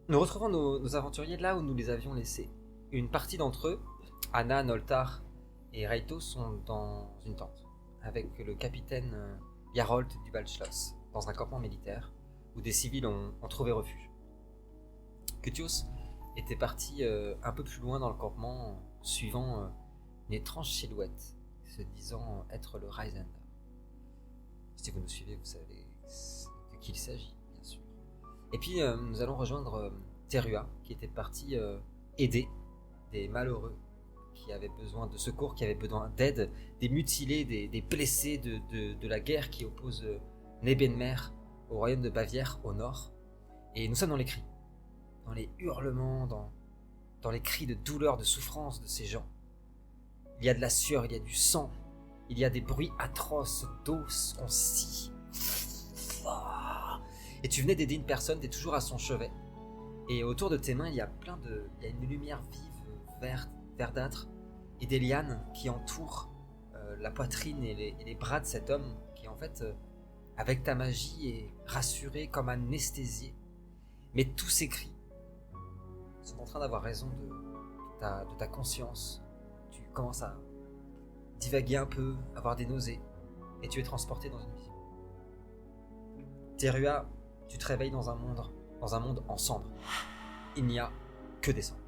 Nous retrouvons nos aventuriers là où nous les avions laissés. Une partie d'entre eux, Anna, Noltar et Reito, sont dans une tente, avec le capitaine Yarold du Waldschloss, dans un campement militaire, où des civils ont trouvé refuge. Cutios était parti un peu plus loin dans le campement, suivant une étrange silhouette, se disant être le Rysender. Si vous nous suivez, vous savez de qui il s'agit, bien sûr. Et puis nous allons rejoindre Terua, qui était parti aider des malheureux qui avaient besoin de secours, qui avaient besoin d'aide, des mutilés, des blessés de la guerre qui oppose Nebenmer au royaume de Bavière au nord. Et nous sommes dans les cris, dans les hurlements, dans les cris de douleur, de souffrance de ces gens. Il y a de la sueur, il y a du sang, il y a des bruits atroces d'os qu'on scie. Et tu venais d'aider une personne, tu es toujours à son chevet. Et autour de tes mains, il y a une lumière vive, verdâtre, et des lianes qui entourent la poitrine et les bras de cet homme qui, en fait, avec ta magie, est rassuré comme anesthésié. Mais tous ces cris sont en train d'avoir raison de ta conscience. Tu commences à divaguer un peu, avoir des nausées, et tu es transporté dans une vision. Terua, tu te réveilles dans un monde en cendres. Il n'y a que des cendres.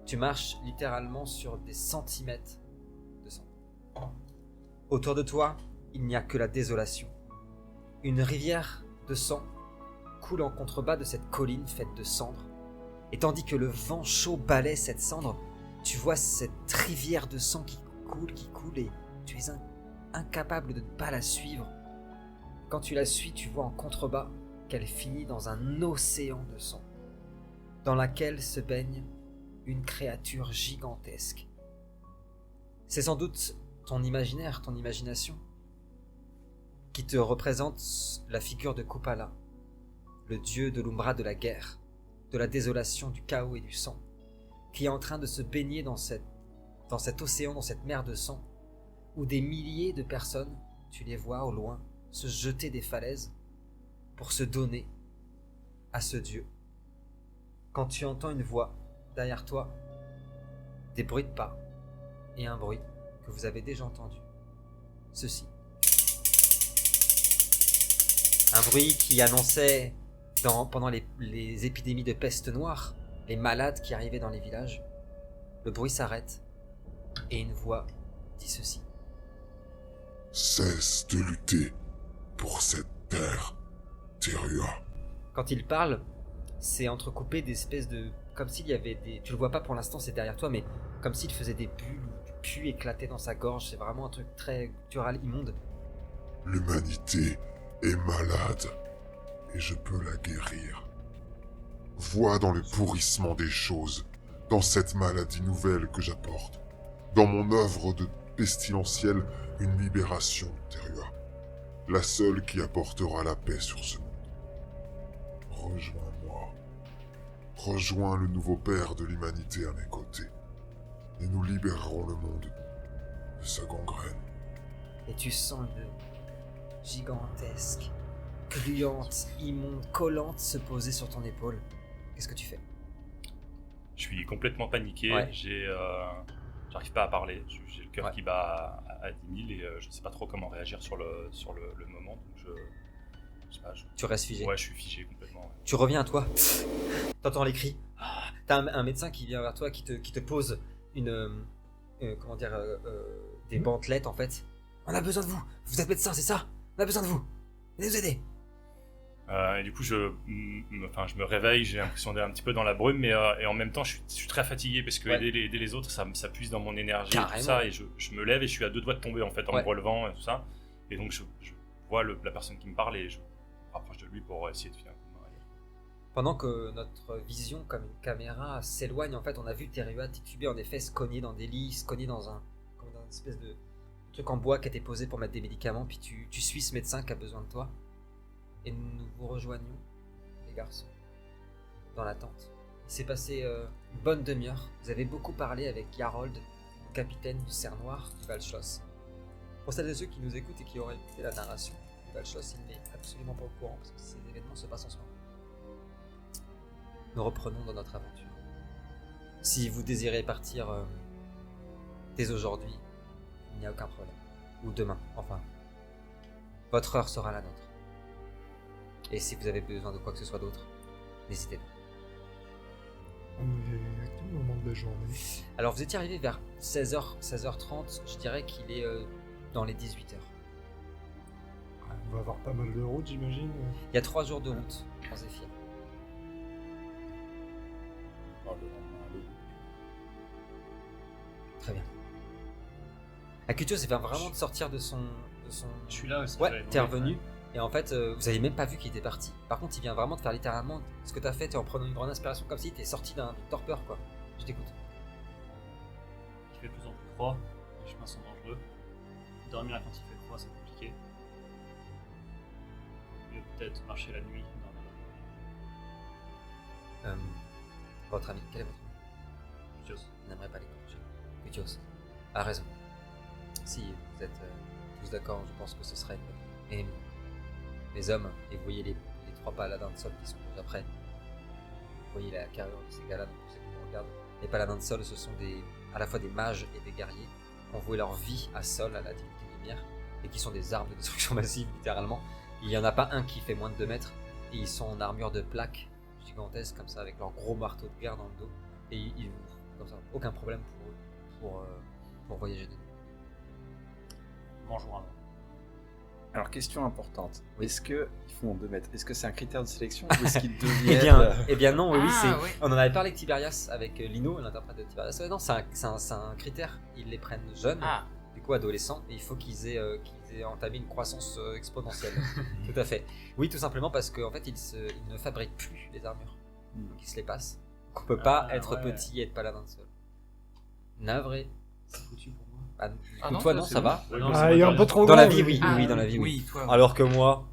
Tu marches littéralement sur des centimètres de cendres. Autour de toi, il n'y a que la désolation. Une rivière de sang coule en contrebas de cette colline faite de cendres. Et tandis que le vent chaud balaie cette cendre, tu vois cette rivière de sang qui coule, et tu es incapable de ne pas la suivre. Quand tu la suis, tu vois en contrebas qu'elle finit dans un océan de sang, dans laquelle se baigne une créature gigantesque. C'est sans doute ton imaginaire, ton imagination, qui te représente la figure de Kupala, le dieu de l'Umbra de la guerre, de la désolation, du chaos et du sang, qui est en train de se baigner dans cet océan, dans cette mer de sang, où des milliers de personnes, tu les vois au loin, se jeter des falaises pour se donner à ce dieu. Quand tu entends une voix derrière toi, des bruits de pas et un bruit que vous avez déjà entendu. Ceci. Un bruit qui annonçait, pendant les épidémies de peste noire, les malades qui arrivaient dans les villages. Le bruit s'arrête et une voix dit ceci. Cesse de lutter pour cette terre, Terua. Quand il parle, c'est entrecoupé d'espèces de... Comme s'il y avait des... Tu le vois pas pour l'instant, c'est derrière toi, mais comme s'il faisait des bulles ou du pu éclater dans sa gorge. C'est vraiment un truc très guttural, immonde. L'humanité est malade et je peux la guérir. Vois dans le pourrissement des choses, dans cette maladie nouvelle que j'apporte, dans mon œuvre de pestilentielle, une libération, Terua. La seule qui apportera la paix sur ce monde. Rejoins-moi. Rejoins le nouveau père de l'humanité à mes côtés. Et nous libérerons le monde de sa gangrène. Et tu sens une gigantesque, gluante, immonde, collante se poser sur ton épaule. Qu'est-ce que tu fais ? Je suis complètement paniqué, Ouais. J'arrive pas à parler, j'ai le cœur qui bat à 10 000 et je sais pas trop comment réagir sur le moment, donc je sais pas, Tu restes figé. Ouais, je suis figé complètement. Ouais. Tu reviens à toi. T'entends les cris. T'as un médecin qui vient vers toi, qui te pose des bandelettes en fait. On a besoin de vous. Vous êtes médecin, c'est ça ? On a besoin de vous. Venez nous aider. Et du coup, je me réveille, j'ai l'impression d'être un petit peu dans la brume, mais et en même temps, je suis très fatigué parce que aider les autres, ça puise dans mon énergie. Carrément. Et tout ça, et je me lève et je suis à 2 doigts de tomber en fait en me relevant et tout ça. Et donc, je vois la personne qui me parle et je me rapproche de lui pour essayer de filer un coup de main. Pendant que notre vision, comme une caméra, s'éloigne, en fait, on a vu Terua tituber, en effet, se cogner dans des lits, se cogner dans une espèce de truc en bois qui était posé pour mettre des médicaments, puis tu suis ce médecin qui a besoin de toi. Et nous vous rejoignons, les garçons, dans la tente. Il s'est passé une bonne demi-heure. Vous avez beaucoup parlé avec Yarold, le capitaine du cerf noir du Waldschloss. Pour celles et ceux qui nous écoutent et qui auraient écouté la narration du Waldschloss, il n'est absolument pas au courant parce que ces événements se passent en ce moment. nous reprenons dans notre aventure. Si vous désirez partir dès aujourd'hui, il n'y a aucun problème. Ou demain, enfin. Votre heure sera la nôtre. Et si vous avez besoin de quoi que ce soit d'autre, n'hésitez pas. On est à quel moment de la journée? Alors vous étiez arrivé vers 16h30, je dirais qu'il est dans les 18h. On va avoir pas mal de route, j'imagine. Il y a 3 jours de route en Zéphyr. Très bien. Akutios vient vraiment de sortir de son... Je suis là aussi. Ouais, t'es revenu. Et en fait, vous avez même pas vu qu'il était parti. Par contre, il vient vraiment de faire littéralement ce que t'as fait, en prenant une grande inspiration, comme si t'es sorti d'un torpeur, quoi. Je t'écoute. Il fait de plus en plus froid, les chemins sont dangereux. Dormir quand il fait froid, c'est compliqué. Mieux peut-être marcher la nuit, dormir. Votre ami, quel est votre ami? Kutios. Je n'aimerais pas l'écorcher. Kutios a raison. Si vous êtes tous d'accord, je pense que ce serait... Et les hommes, et vous voyez les 3 paladins de sol qui sont déjà prêts. Vous voyez la carrure de ces gars-là, donc vous savez qu'on regarde. Les paladins de sol, ce sont à la fois des mages et des guerriers qui ont voué leur vie à Sol, à la divinité lumière, et qui sont des armes de destruction massive, littéralement. Il n'y en a pas un qui fait moins de 2 mètres, et ils sont en armure de plaques gigantesques, comme ça, avec leur gros marteau de guerre dans le dos, et ils comme ça, aucun problème pour eux, pour voyager de nuit. Bonjour. Alors, question importante. Oui. Est-ce qu'ils font 2 mètres? Est-ce que c'est un critère de sélection ou est-ce qu'ils deviennent... Eh bien non, oui, Ah, ouais. on en avait parlé avec Tiberias, avec Lino, l'interprète de Tiberias. Ouais, non, c'est un critère. Ils les prennent jeunes, Ah, du coup adolescents, et il faut qu'ils aient entamé une croissance exponentielle. Tout à fait. Oui, tout simplement parce qu'en fait, ils ne fabriquent plus les armures. Donc ils se les passent. Donc on peut pas être ouais. petit et être paladin de sol. Navré. C'est foutu pour moi. Ah, du Ah coup, non, toi, ça, non, c'est ça bon. va. Ouais, Non, mais c'est Ah, il est pas un peu grave. trop Dans la grand, vie, lui. oui, dans la vie, oui. oui, toi. Alors que moi,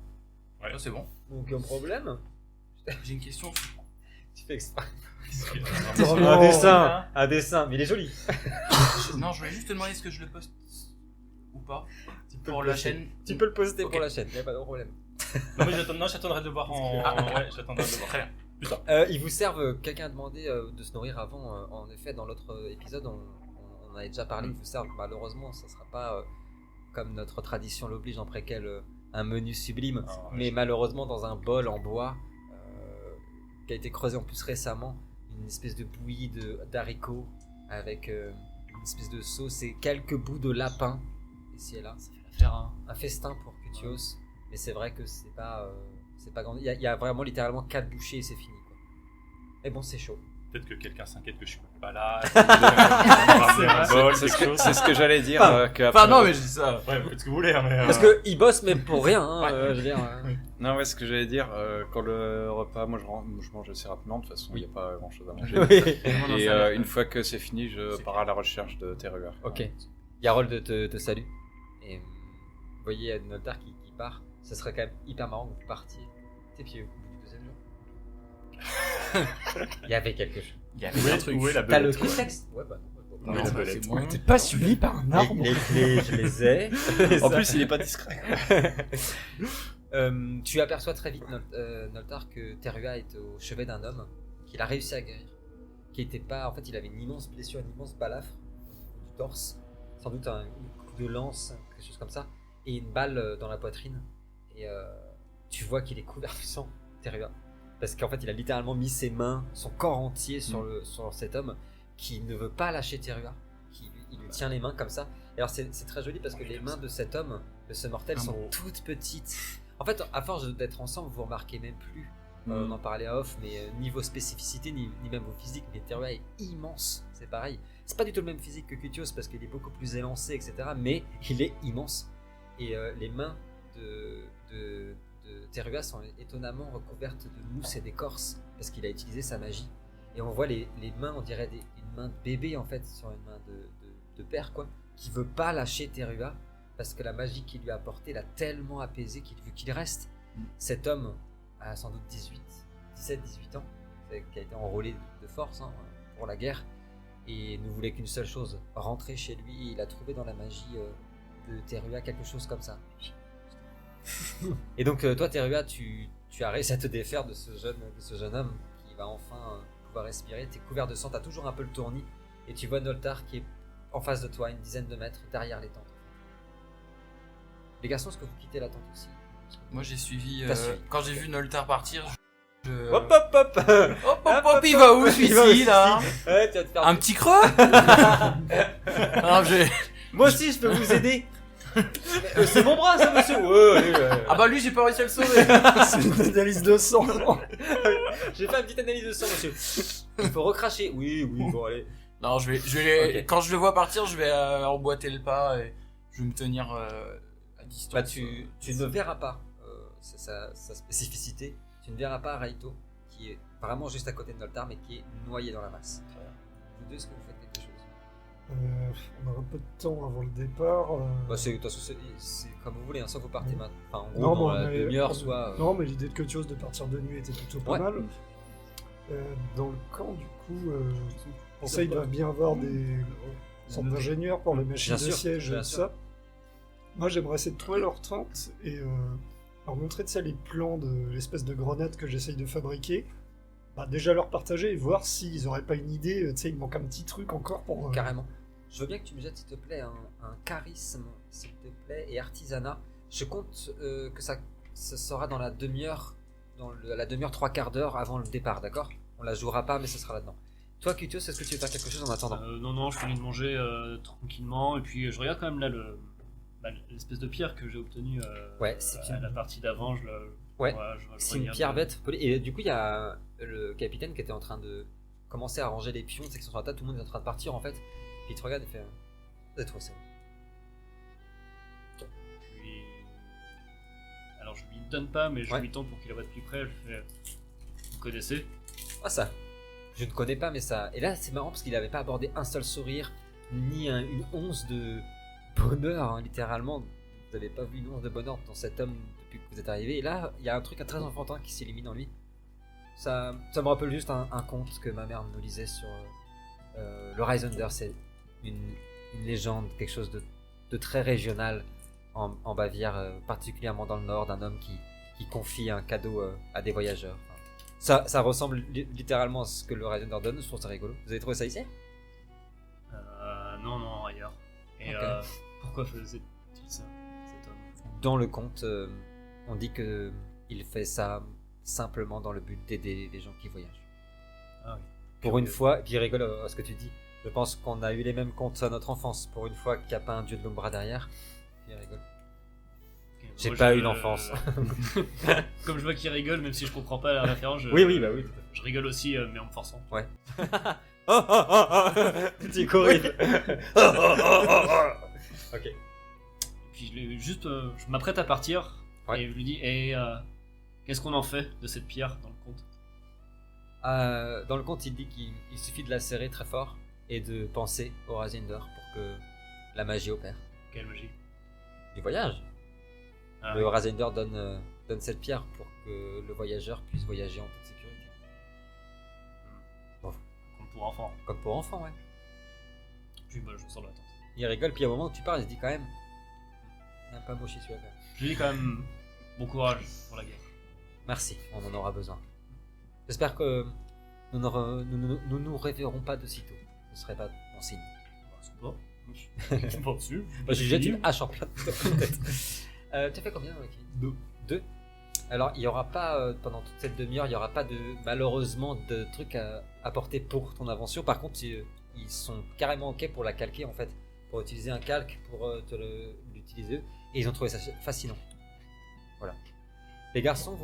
Ouais. Ça, c'est bon. aucun problème. J'ai une question. Tu fais exprès. Vraiment. Un dessin, mais il est joli. Non, je voulais juste te demander est-ce que je le poste ou pas peux pour le la poster. chaîne. Tu peux le poster Ok. pour la chaîne, il n'y a pas de problème. Non, mais j'attendrai de le voir en. Ouais, j'attendrai de le voir. Très bien. Plus tard. Ils vous servent, quelqu'un a demandé de se nourrir avant, en effet, dans l'autre épisode, on en avait déjà parlé, ils vous servent, malheureusement, ça sera pas comme notre tradition l'oblige en préquel, un menu sublime, Ah, ouais, mais malheureusement dans un bol en bois, qui a été creusé en plus récemment, une espèce de bouillie d'haricots, avec une espèce de sauce et quelques bouts de lapin, ici et là. Ça fait l'affaire, hein. Un festin pour Kutios, mais c'est vrai que c'est pas grand. Il y a vraiment littéralement 4 bouchées et c'est fini, quoi. Et bon, c'est chaud. Peut-être que quelqu'un s'inquiète que je suis pas là. C'est ce que j'allais dire. Enfin, non, mais je dis ça. Ouais, vous faites ce que vous voulez, hein, mais. Parce qu'ils bossent même pour rien, hein, je veux dire. Non, ouais, ce que j'allais dire, quand le repas, moi je mange assez rapidement, de toute façon, il Oui. n'y a pas grand chose à manger. Oui. Et une fois que c'est fini, je pars à la recherche de Terrua. Ok. Yarold te salue. Et vous voyez Noltar qui part. Ça serait quand même hyper marrant que vous partiez. Tes pieds au bout du 2e jour. Il y avait quelque chose. Il y avait un truc. Où est la T'as le belette, quoi. contexte? Ouais, bah non. Oui, la Non, belette. c'est bon. T'es pas suivi par un arbre. Les clés, je les ai. En plus, il est pas discret. Tu aperçois très vite, Noltar, que Terua est au chevet d'un homme qu'il a réussi à guérir. Qui était pas. En fait, il avait une immense blessure, une immense balafre du torse. Sans doute un coup de lance, quelque chose comme ça. Et une balle dans la poitrine. Et tu vois qu'il est couvert de sang, Terua. Parce qu'en fait, il a littéralement mis ses mains, son corps entier sur cet homme qui ne veut pas lâcher Terua. Il lui tient les mains comme ça. Et alors, c'est très joli parce que les mains de cet homme, de ce mortel, sont toutes petites. En fait, à force d'être ensemble, vous remarquez même plus. On en parlait à off, mais niveau spécificité, ni même au physique, mais Terua est immense. C'est pareil. C'est pas du tout le même physique que Kutios parce qu'il est beaucoup plus élancé, etc. Mais il est immense. Et les mains de Terua sont étonnamment recouvertes de mousse et d'écorce parce qu'il a utilisé sa magie. Et on voit les mains, on dirait une main de bébé en fait sur une main de père quoi, qui veut pas lâcher Terua parce que la magie qu'il lui a apportée l'a tellement apaisé qu'il veut qu'il reste. Cet homme a sans doute 17-18 ans, qui a été enrôlé de force hein, pour la guerre et ne voulait qu'une seule chose, rentrer chez lui. Il a trouvé dans la magie de Terua quelque chose comme ça. Et donc toi Terua, tu as réussi à te défaire de ce jeune homme qui il va enfin pouvoir respirer. T'es couvert de sang, t'as toujours un peu le tournis. Et tu vois Noltar qui est en face de toi, une dizaine de mètres derrière les tentes. Les garçons, est-ce que vous quittez la tente aussi? Moi j'ai suivi, T'as suivi. quand j'ai vu Noltar partir, Hop hop hop il va où celui-ci là? Ouais, tu vas te faire Un petit creux? Moi aussi, je peux vous aider. C'est mon bras, ça, monsieur. Ouais. Ah bah lui j'ai pas réussi à le sauver. C'est une analyse de sang. J'ai fait une petite analyse de sang, monsieur. Il faut recracher. Oui, bon, allez. Non, je vais Ok. quand je le vois partir, je vais emboîter le pas et je vais me tenir à distance. Bah, tu ne verras pas, c'est sa spécificité, tu ne verras pas Raito, qui est vraiment juste à côté de Noltar, mais qui est noyé dans la masse. Vous deux, est-ce que vous faites quelque chose? On a un peu de temps avant le départ. Bah, de toute façon, c'est comme vous voulez, hein, soit vous partez maintenant, enfin en gros, Non, dans mais la demi-heure, soit... Non, mais l'idée de Kutios de partir de nuit était plutôt pas Ouais. mal. Dans le camp, du coup, je pensais qu'il doit bien avoir des sortes d'ingénieurs pour les machines Bien de sûr, siège et bien tout sûr. ça. Moi, j'aimerais essayer de trouver leur tente et leur montrer de ça les plans de l'espèce de grenade que j'essaye de fabriquer. Bah, déjà leur partager et voir s'ils auraient pas une idée. Tu sais, il manque un petit truc encore pour. Carrément. Je veux bien que tu me jettes, s'il te plaît, un charisme, s'il te plaît, et artisanat. Je compte que ça sera dans la demi-heure, la demi-heure, 3/4 d'heure avant le départ, d'accord? On la jouera pas, mais ce sera là-dedans. Toi, Kutios, est-ce que tu veux faire quelque chose en attendant? Non, je finis de manger tranquillement, et puis je regarde quand même là l'espèce de pierre que j'ai obtenue Ouais, c'est à une- la partie d'avant. Ouais, je c'est une regarde. pierre bête. Et du coup, il y a le capitaine qui était en train de commencer à ranger les pions, c'est que sur la table, tout le monde est en train de partir en fait. Puis il te regarde et fait vous êtes trop ça. Puis- Alors je lui donne pas, mais je Ouais. lui tends pour qu'il la voie de plus près. Je fais vous connaissez? Ah, ça, je ne connais pas, mais ça. Et là, c'est marrant parce qu'il n'avait pas abordé un seul sourire, ni une once de bonheur, hein, littéralement. Vous n'avez pas vu une once de bonheur dans cet homme depuis que vous êtes arrivé. Et là, il y a un truc très enfantin qui s'élimine en lui. Ça me rappelle juste un conte que ma mère nous lisait sur le Reisender. C'est une légende, quelque chose de très régional en Bavière, particulièrement dans le nord, d'un homme qui confie un cadeau à des voyageurs. Enfin, ça ressemble littéralement à ce que le Reisender donne. Je trouve ça rigolo. Vous avez trouvé ça ici? Non, ailleurs. Et Ok. pourquoi faisait-il ça, cet homme? Dans le conte, on dit que il fait ça simplement dans le but d'aider les gens qui voyagent. Ah oui. Pour une fois, et puis il rigole à ce que tu dis. Je pense qu'on a eu les mêmes contes à notre enfance. Pour une fois qu'il n'y a pas un dieu de l'Ombra derrière. Puis il rigole. Ok, J'ai moi, pas je- eu d'enfance. Comme je vois qu'il rigole, même si je comprends pas la référence, Oui, bah oui. Je rigole aussi, mais en me forçant. Petit corrige. Ok. Puis je m'apprête à partir Ouais. et je lui dis qu'est-ce qu'on en fait de cette pierre dans le conte? Dans le conte, il dit qu'il suffit de la serrer très fort et de penser au Rasinder pour que la magie opère. Quelle magie? Du voyage. Ah, Le oui. Rasinder donne cette pierre pour que le voyageur puisse voyager en toute sécurité. Comme pour enfants. Comme pour enfants, ouais. Puis bah, je sors de la tente. Il rigole, puis au moment où tu parles, il se dit quand même. Il n'a pas moché celui-là quand même. Je lui dis quand même bon courage pour la guerre. Merci, on en aura besoin. J'espère que nous nous reverrons pas de sitôt. Ce serait pas bon signe. C'est pas. Je suis pas dessus. Moi, je lui jette une hache en plein de tête. Tu as fait combien, Kevin? 2. Alors, il n'y aura pas, pendant toute cette demi-heure, il n'y aura pas malheureusement de trucs à apporter pour ton invention. Par contre, ils sont carrément OK pour la calquer, en fait. Pour utiliser un calque, pour l'utiliser. Et ils ont trouvé ça fascinant. Voilà. Les garçons,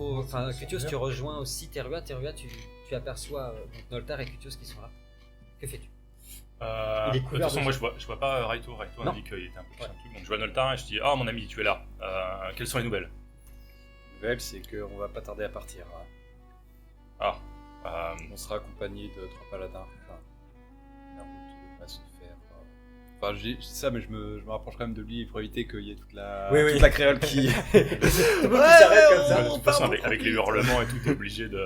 Kutios, tu rejoins aussi Terua. Terua, tu aperçois donc Noltar et Kutios qui sont là. Que fais-tu? Il est De couvert toute façon, de moi sang. je vois pas Raito. Raito Non. a dit qu'il était un peu plus un truc. Donc je vois Noltar et je dis ah mon ami, tu es là. Quelles sont les nouvelles? La nouvelle, c'est qu'on va pas tarder à partir. Hein. On sera accompagné de 3 paladins. Enfin, la route va se faire. Enfin, je dis ça, mais je me rapproche quand même de lui pour éviter qu'il y ait toute la créole qui. Tout le monde qui s'arrête comme ça. De toute façon, avec les hurlements et tout, t'es obligé de.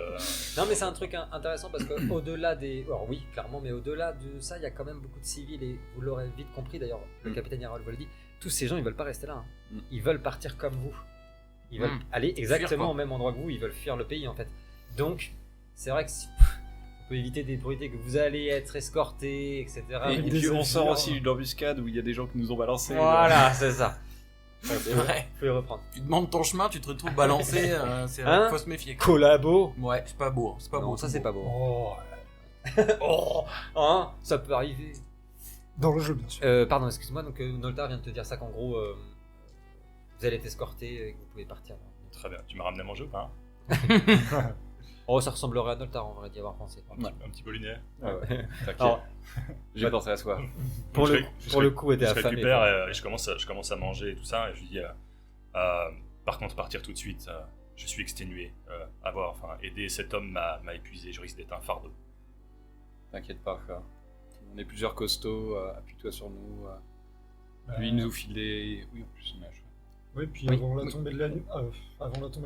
Non, mais c'est un truc intéressant parce que au-delà des. Alors oui, clairement, mais au-delà de ça, il y a quand même beaucoup de civils et vous l'aurez vite compris d'ailleurs, le capitaine Yarol vous le dit, tous ces gens ils veulent pas rester là. Hein. Ils veulent partir comme vous. Ils veulent aller exactement quoi. au même endroit que vous, ils veulent fuir le pays en fait. Donc, c'est vrai que On peut éviter des brutalités que vous allez être escorté, etc. Et des puis on sort zéphyrs. aussi d'une embuscade où il y a des gens qui nous ont balancés. Voilà, c'est ça. C'est vrai. Faut les reprendre. Tu demandes ton chemin, tu te retrouves balancé. C'est Hein faut se méfier. Quoi. Collabo. Ouais, c'est pas beau. C'est pas Non, beau. ça c'est pas beau. Oh, Oh, hein, ça peut arriver. dans le jeu, bien sûr. Pardon, excuse-moi. Donc Noltar vient de te dire ça qu'en gros, vous allez être escorté et que vous pouvez partir. Très bien. Tu m'as ramené à manger ou pas Oh, ça ressemblerait à Noltar, on va d'y avoir pensé. Un petit Paulinet. Ah ouais, t'inquiète. Alors, J'ai pensé à toi. pour le Je coup, était je affamé. récupère quoi. et je commence à manger et tout ça. Et je lui dis, par contre, partir tout de suite, je suis exténué. Aider cet homme m'a épuisé. Je risque d'être un fardeau. T'inquiète pas, frère. On est plusieurs costauds, appuie-toi sur nous. Bah, Lui, il nous file des... Oui, en plus, on est à cheval. Ouais, puis Oui. avant la tombée de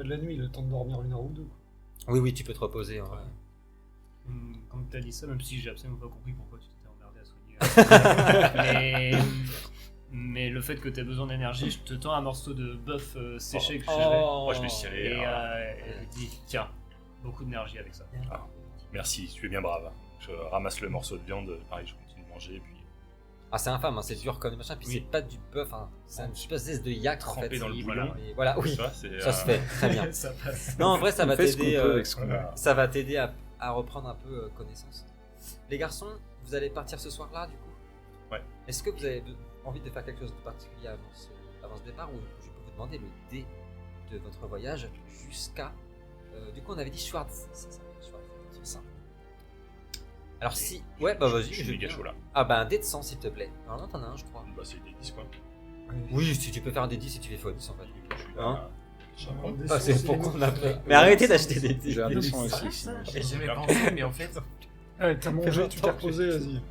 la nuit, il a le temps de dormir 1 heure ou 2. quoi. Oui, tu peux te reposer. Ouais. Comme tu as dit ça, même si j'ai absolument pas compris pourquoi tu t'étais emmerdé à soigner. mais le fait que tu aies besoin d'énergie, je te tends un morceau de bœuf séché que j'avais. Moi, je vais chialer. Et dis, tiens, beaucoup d'énergie avec ça. Merci, tu es bien brave. Je ramasse le morceau de viande. Pareil, je continue de manger. Puis Ah, c'est infâme, hein, c'est dur comme machin. Puis Oui. c'est pas du bœuf, hein, c'est une espèce de yak en trempé fait. dans le Oui, bouillon. mais voilà, oui, tu vois, c'est, ça se fait très bien. Ça passe. Non, en vrai, ça On va fait ce qu'on t'aider. peut avec ce qu'on a. voilà. Ça va t'aider à reprendre un peu connaissance. Les garçons, vous allez partir ce soir-là, du coup. Ouais. Est-ce que vous avez envie de faire quelque chose de particulier avant ce départ, ou je peux vous demander le dé de votre voyage jusqu'à. Du coup, on avait dit Schwartz, c'est ça, Schwartz, c'est ça. Alors si, ouais, bah vas-y. Je suis veux méga bien. chaud là. Ah bah un dé de 100 s'il te plaît. Normalement t'en as un, je crois. Bah, c'est des 10 quoi. Oui, si tu peux faire un D10 si tu fais x10 en fait. Je suis Hein là. Alors, des Ah, sons, c'est pour les qu'on mêmes. a fait. Mais arrêtez d'acheter des dés. J'ai un des 200 dés. aussi. sinon. J'ai jamais pensé, mais en fait. Ouais, t'as mangé, tu t'es reposé, vas-y.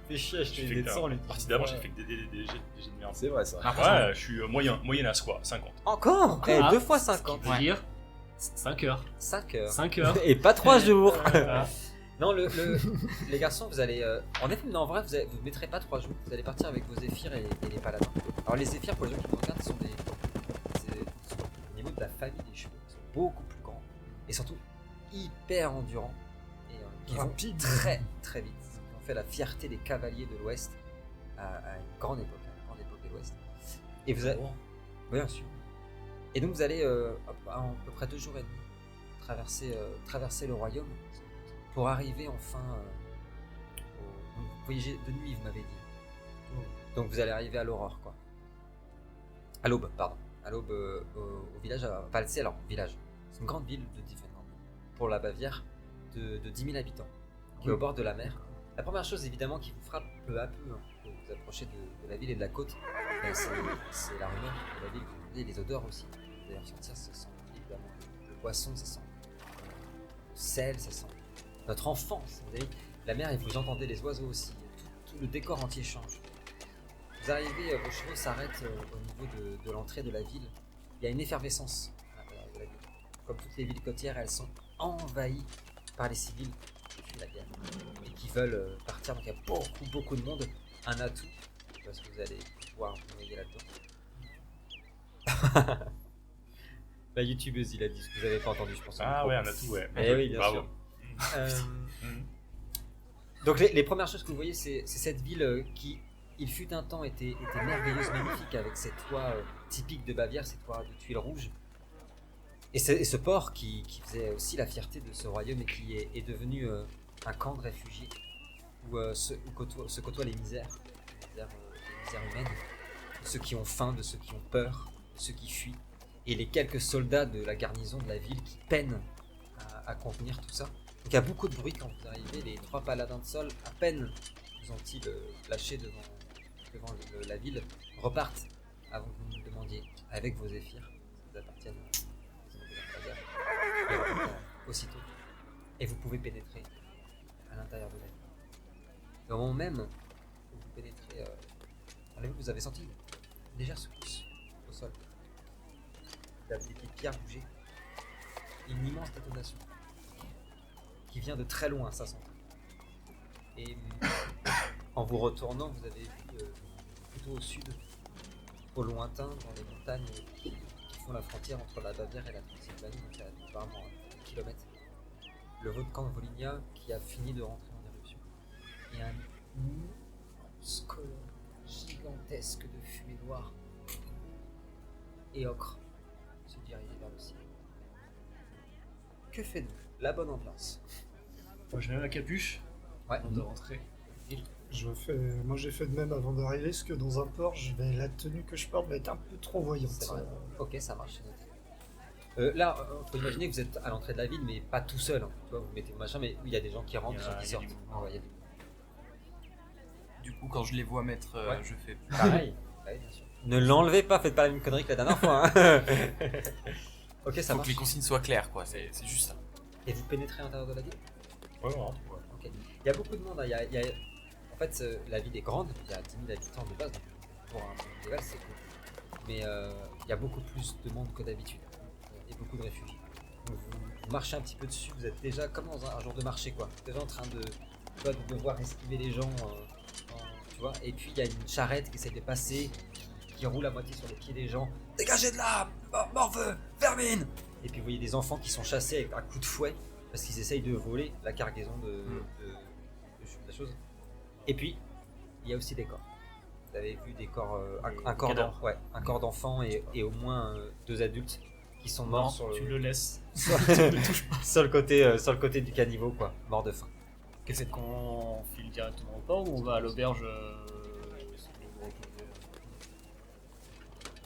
Fais chier acheter J'ai des fait dés de que 100 la lui. partie d'avant, j'ai fait que des jets de merde. C'est vrai, ça. Ouais, je suis moyen à quoi 50. Encore Eh, Ah, 2 fois 50. Ce qui veut dire 5 heures. 5 heures. 5 heures. Et pas 3 jours. Voilà. Non, les garçons, vous allez. En effet, non, en vrai, vous ne mettrez pas 3 jours. Vous allez partir avec vos zéphyrs et les paladins. Alors, les zéphyrs, pour les gens qui me regardent, sont au niveau de la famille des chevaux. Ils sont beaucoup plus grands. Et surtout, hyper endurants. Et qui vont Rapide. très très vite. Ils ont fait la fierté des cavaliers de l'Ouest à une grande époque de l'Ouest. Et vous allez. Bien sûr. Et donc, vous allez, à peu près 2 jours et demi, traverser le royaume. Pour arriver enfin vous voyagez de nuit, vous m'avez dit. Donc vous allez arriver à l'aurore, quoi. À l'aube, pardon. À l'aube au village, enfin c'est alors village. C'est une grande ville de Diffenland pour la Bavière de 10 000 habitants, qui est au bord de la mer. La première chose évidemment qui vous frappe peu à peu, hein, que vous approchez de la ville et de la côte, ben, c'est la rumeur de la ville et les odeurs aussi. D'ailleurs sentir, ça sent évidemment le poisson, ça sent le sel, ça sent notre enfance, vous savez, la mer et vous entendez les oiseaux aussi, tout le décor entier change. Vous arrivez, vos chevaux s'arrêtent au niveau de l'entrée de la ville. Il y a une effervescence à l'intérieur de la ville. Comme toutes les villes côtières, elles sont envahies par les civils qui fuient la guerre et qui veulent partir. Donc il y a beaucoup de monde. Un atout, parce que vous allez pouvoir vous noyer là-dedans. La youtubeuse, il a dit ce que vous n'avez pas entendu, je pense. Ah ouais, un atout, ouais. Eh oui, bien Bravo. sûr. Donc les premières choses que vous voyez, c'est cette ville qui, il fut un temps, était merveilleuse, magnifique, avec ses toits typiques de Bavière, ses toits de tuiles rouges. Et ce port qui faisait aussi la fierté de ce royaume et qui est devenu un camp de réfugiés où se côtoient les misères humaines, de ceux qui ont faim, de ceux qui ont peur, de ceux qui fuient, et les quelques soldats de la garnison de la ville qui peinent à contenir tout ça. Donc il y a beaucoup de bruit quand vous arrivez, les 3 paladins de sol, à peine vous ont-ils lâché devant la ville, repartent avant que vous nous le demandiez, avec vos zéphyrs, qui vous appartiennent ils repartent aussitôt. Et vous pouvez pénétrer à l'intérieur de la ville. Et au moment même où vous pénétrez, vous avez senti une légère secousse au sol. Vous avez des petites pierres bouger. Une immense détonation qui vient de très loin, ça s'entend. Et en vous retournant, vous avez vu plutôt au sud, au lointain, dans les montagnes qui font la frontière entre la Bavière et la Transylvanie, donc à vraiment 1 kilomètre. le volcan de Volinia qui a fini de rentrer en éruption. Et un immense colonne gigantesque de fumée noire et ocre se dirige vers le ciel. Que faites-vous? La bonne ambiance. Moi, je mets ma capuche Ouais. avant de rentrer. Moi j'ai fait de même avant d'arriver, parce que dans un port, la tenue que je porte va être un peu trop voyante. C'est vrai. Ok, ça marche, c'est noté. Là, faut imaginer que vous êtes à l'entrée de la ville, mais pas tout seul. Hein. Tu vois, vous mettez vos machins, mais il y a des gens qui rentrent, des gens qui il y a sortent. du Ah ouais, il y a du- Du coup, quand je les vois mettre, Ouais. je fais. Pareil. Ouais, bien sûr. Ne l'enlevez pas, faites pas la même connerie que la dernière fois. Hein. Ok, ça Faut marche. que les consignes soient claires, quoi. C'est juste ça. Et vous pénétrez à l'intérieur de la ville? Ouais, ouais. Ok. Il y a beaucoup de monde. Hein. En fait, la ville est grande. Il y a 10 000 habitants de base. Donc pour un festival, c'est cool. Mais il y a beaucoup plus de monde que d'habitude. Et beaucoup de réfugiés. Donc vous marchez un petit peu dessus. Vous êtes déjà comme dans un jour de marché, quoi. Déjà en train de devoir esquiver les gens. Tu vois. Et puis il y a une charrette qui essaie de passer, qui roule à moitié sur les pieds des gens. Dégagez de là, morveux, vermine. Et puis vous voyez des enfants qui sont chassés avec un coup de fouet parce qu'ils essayent de voler la cargaison de la chose. Et puis il y a aussi des corps. Vous avez vu des corps, un corps cadavres. un corps d'enfant et au moins 2 adultes qui sont morts Non, sur tu le laisses. sur, sur le côté du caniveau, quoi, mort de faim. Qu'est-ce qu'on file directement au port ou on va à l'auberge essayer de vous retrouver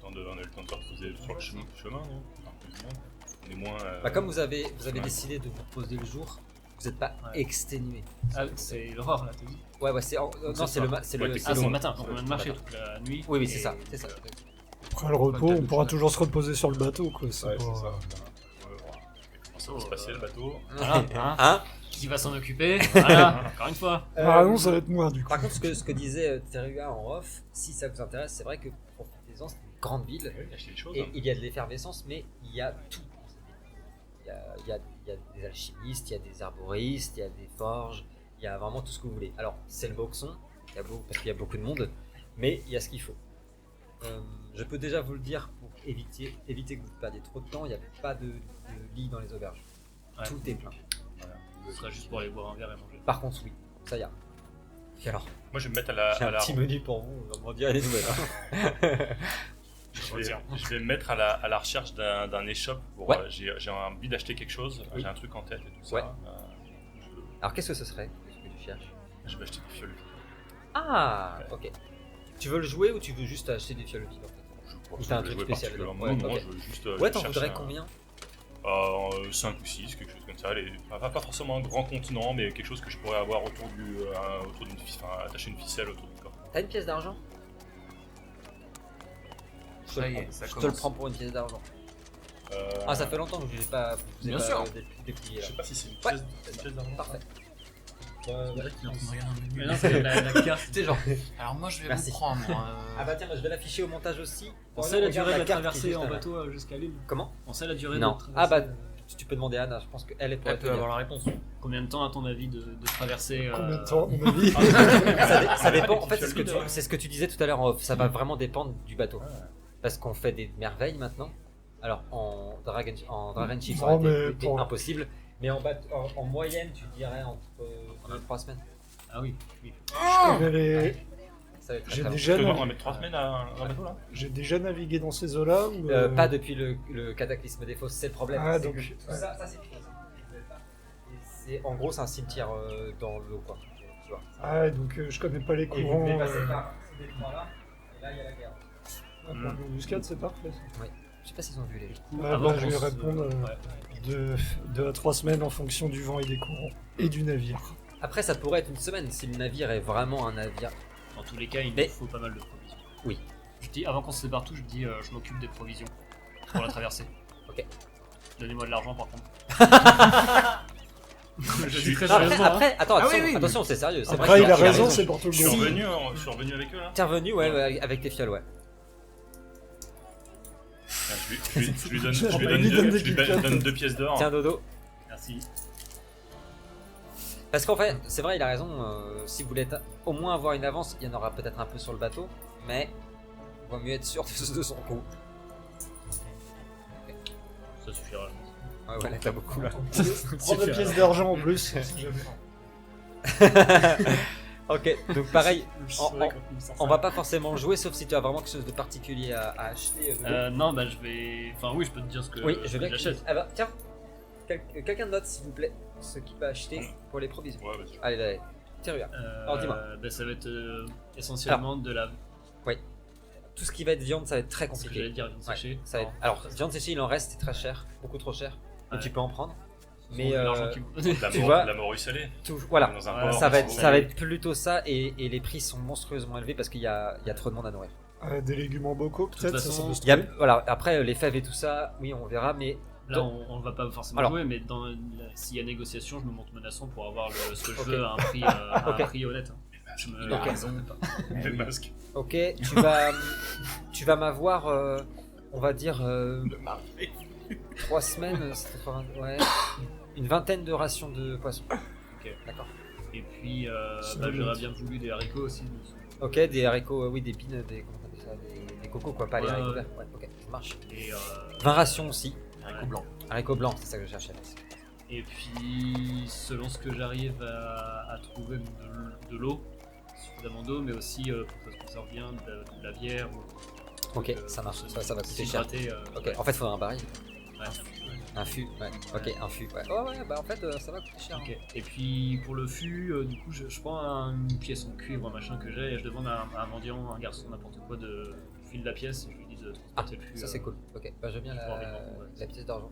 On a eu le temps de se reposer sur le chemin, non? Enfin, plus ou moins. On est moins. Bah, comme vous avez ouais. décidé de vous poser le jour, vous n'êtes pas Ouais. exténué. Ah, c'est l'aurore là, t'as dit? Ouais, non, c'est le Ouais, c'est t'es le Ah, Ah, c'est bon. le matin, donc on vient de c'est marcher le toute la nuit. Oui, c'est et- ça, c'est ça. Après le repos, on pourra toujours se reposer sur le bateau, quoi. C'est Ouais, pas- c'est ça. Comment ça va se passer le bateau? Voilà, hein. Hein Qui va s'en occuper? Voilà, encore une fois. Ah non, ça va être moi du coup. Par contre, ce que disait Terua en off, si ça vous intéresse, c'est vrai que profitez-en, c'est une grande ville. Ouais, acheter des choses. Et hein. il y a de l'effervescence, mais il y a tout. Il y a des alchimistes, il y a des arboristes, il y a des forges, il y a vraiment tout ce que vous voulez. Alors, c'est le boxon, parce qu'il y a beaucoup de monde, mais il y a ce qu'il faut. Je peux déjà vous le dire pour éviter que vous perdiez trop de temps, il n'y a pas de lit dans les auberges. Ouais. Tout est plein. Ce sera juste pour aller boire un verre et manger. Par contre, oui, ça y a. Et alors, Moi, je vais me mettre à j'ai un la. petit menu pour vous, on va m'en dire les nouvelles. Hein. Je vais me mettre à la recherche d'un échoppe. Ouais. J'ai envie d'acheter quelque chose. Oui. J'ai un truc en tête et tout ça. Ouais. Alors, qu'est-ce que ce serait ce que tu cherches? Je vais acheter des fioles. Ah, ok. Tu veux le jouer ou tu veux juste acheter des fioles vides en fait? Je t'as un vais truc jouer spécial particulièrement. dedans. Ouais, Non, ok. je veux juste. Ouais, je t'en cherche voudrais un- combien? 5 ou 6, quelque chose comme ça. Pas forcément un grand contenant, mais quelque chose que je pourrais avoir autour d'une ficelle, enfin, attacher une ficelle autour du corps. T'as une pièce d'argent? Je te Ça le y est, prends. ça Je te le commence. prends pour une pièce d'argent. Euh, Ah, ça fait longtemps que je l'ai pas, Bien sûr. déplié Je là. sais pas si c'est une Ouais. pièce d'argent. Parfait. Mais non, c'est la carte. C'est genre. Alors moi je vais Merci. vous prendre. Ah bah tiens, je vais l'afficher au montage aussi. On sait la Regarde durée de la carte qui est traversée juste en là. bateau jusqu'à l'île. Comment? On sait la durée Non. de la Ah traversée. bah, tu peux demander à Anna, je pense qu'elle est pour Elle peut avoir la réponse. Combien de temps à ton avis de traverser Combien de temps, à mon avis? Ça dépend, en fait, c'est Fiole vide, c'est ce que tu disais tout à l'heure en off, ça va vraiment dépendre du bateau. Parce qu'on fait des merveilles maintenant. Alors en Dragon Ship, ça Non, aurait mais été pour- impossible. Mais en moyenne, tu dirais entre 2 et 3 semaines. Ah oui, oui. Je connais les- Ça va être très, J'ai très long. déjà, On va navigué- mettre 3 semaines à un bateau là. j'ai déjà navigué dans ces eaux-là ou, Pas depuis le cataclysme des fosses, c'est le problème. Ah, C'est donc, que ouais. ça c'est quelque chose. En gros, c'est un cimetière dans l'eau, quoi. Tu vois. Ah, donc je connais pas les Et vous courants. devez passer par ces détroits-là, et là il y a la guerre. Pour l'embuscade, c'est parfait. ça. Je sais pas s'ils ont vu les gens. Ouais, Avant bah, je qu'on vais se- répondre Ouais. 2 à 3 semaines en fonction du vent et des courants et du navire. Après, ça pourrait être une semaine si le navire est vraiment un navire. Dans tous les cas, il Mais- nous faut pas mal de provisions. Oui. Je dis, avant qu'on se sépare tout, je dis, je m'occupe des provisions pour la traversée. Ok. Donnez-moi de l'argent par contre. Je je suis- dis très Non, sérieusement. après, attends, Ah oui, attention, oui, attention, c'est sérieux. c'est vrai Après, que il a tu as raison, c'est pour tout le Je suis monde. revenu avec eux là. T'es revenu, ouais, avec tes fioles, ouais. Tiens, je lui donne, Je je lui prends donne une deux- idée je lui de donne 2 pièces d'or. Tiens, Dodo. Merci. Parce qu'en fait, c'est vrai, il a raison. Si vous voulez au moins avoir une avance, il y en aura peut-être un peu sur le bateau, mais il vaut mieux être sûr de son coup. Ça suffira. je pense. Ouais, voilà, t'as beaucoup là. Prends des pièces d'argent en plus. si jamais. Ok, donc pareil, Je on- saurais quand il me sort on ça. va pas forcément jouer sauf si tu as vraiment quelque chose de particulier à acheter. Non, bah je vais. Enfin, oui, je peux te dire ce que, oui, ce je que veux bien que j'achète. Ah bah, tiens, quelqu'un note s'il vous plaît ce qu'il peut acheter pour les provisions. Ouais, vas-y. Allez, allez, tiens, regarde. Alors, dis-moi. Bah, ça va être essentiellement de la. Tout ce qui va être viande, ça va être très Ce que compliqué. j'allais dire, viande Ouais, séchée. ça va être- Alors, viande séchée, il en reste, c'est très cher, beaucoup trop cher. Donc Ouais. tu peux en prendre. Ce Mais sont l'argent qu'ils m'ont donné. La Tu mort- vois- la morue salée. Voilà, Dans un Ouais, port, ça va en être, gros. ça va être plutôt ça et les prix sont monstrueusement élevés parce qu'il y a trop de monde à nourrir. Des légumes en bocaux, peut-être, toute ça façon, peut se Il y a, trouver. voilà, après les fèves et tout ça, oui, on verra, mais Là, on va pas forcément Alors. jouer, mais s'il y a négociation, je me montre menaçant pour avoir ce que je Ok. veux à un prix, à Ok. un prix honnête. hein. Je me Ok. raisonne pas. Le masque. ok, tu vas m'avoir, on va dire, 3 semaines, c'était pas- ouais, une vingtaine de rations de poisson. Ok. D'accord. Et puis, C'est bah, bon. j'aurais bien voulu des haricots aussi. Ok, des haricots, oui, des pines, comment t'appelles ça, des cocos quoi, pas les Ouais, haricots ouais. verts. Ouais, ok, ça marche. Et, 20 rations aussi, Haricots blancs. haricots blancs, c'est ça que je cherchais. et puis, selon ce que j'arrive à trouver de l'eau, suffisamment d'eau, mais aussi pour que ça se conserve bien, de la bière. Ou, Ok, ça marche, ça va coûter cher. s'hydrater, Ok, ouais. en fait, il faudra un baril. Ouais. Un fût, ouais. Ok, un fût, ouais. Oh ouais, bah en fait, ça va coûter cher. Ok. Et puis pour le fût, du coup, je prends une pièce en cuivre, un machin que j'ai, et je demande à un mendiant, un garçon, n'importe quoi, de file la pièce, et je lui dis de Ah, transporter le fût. ça c'est cool. Ok, bah je veux bien rapidement, ouais. la pièce d'argent.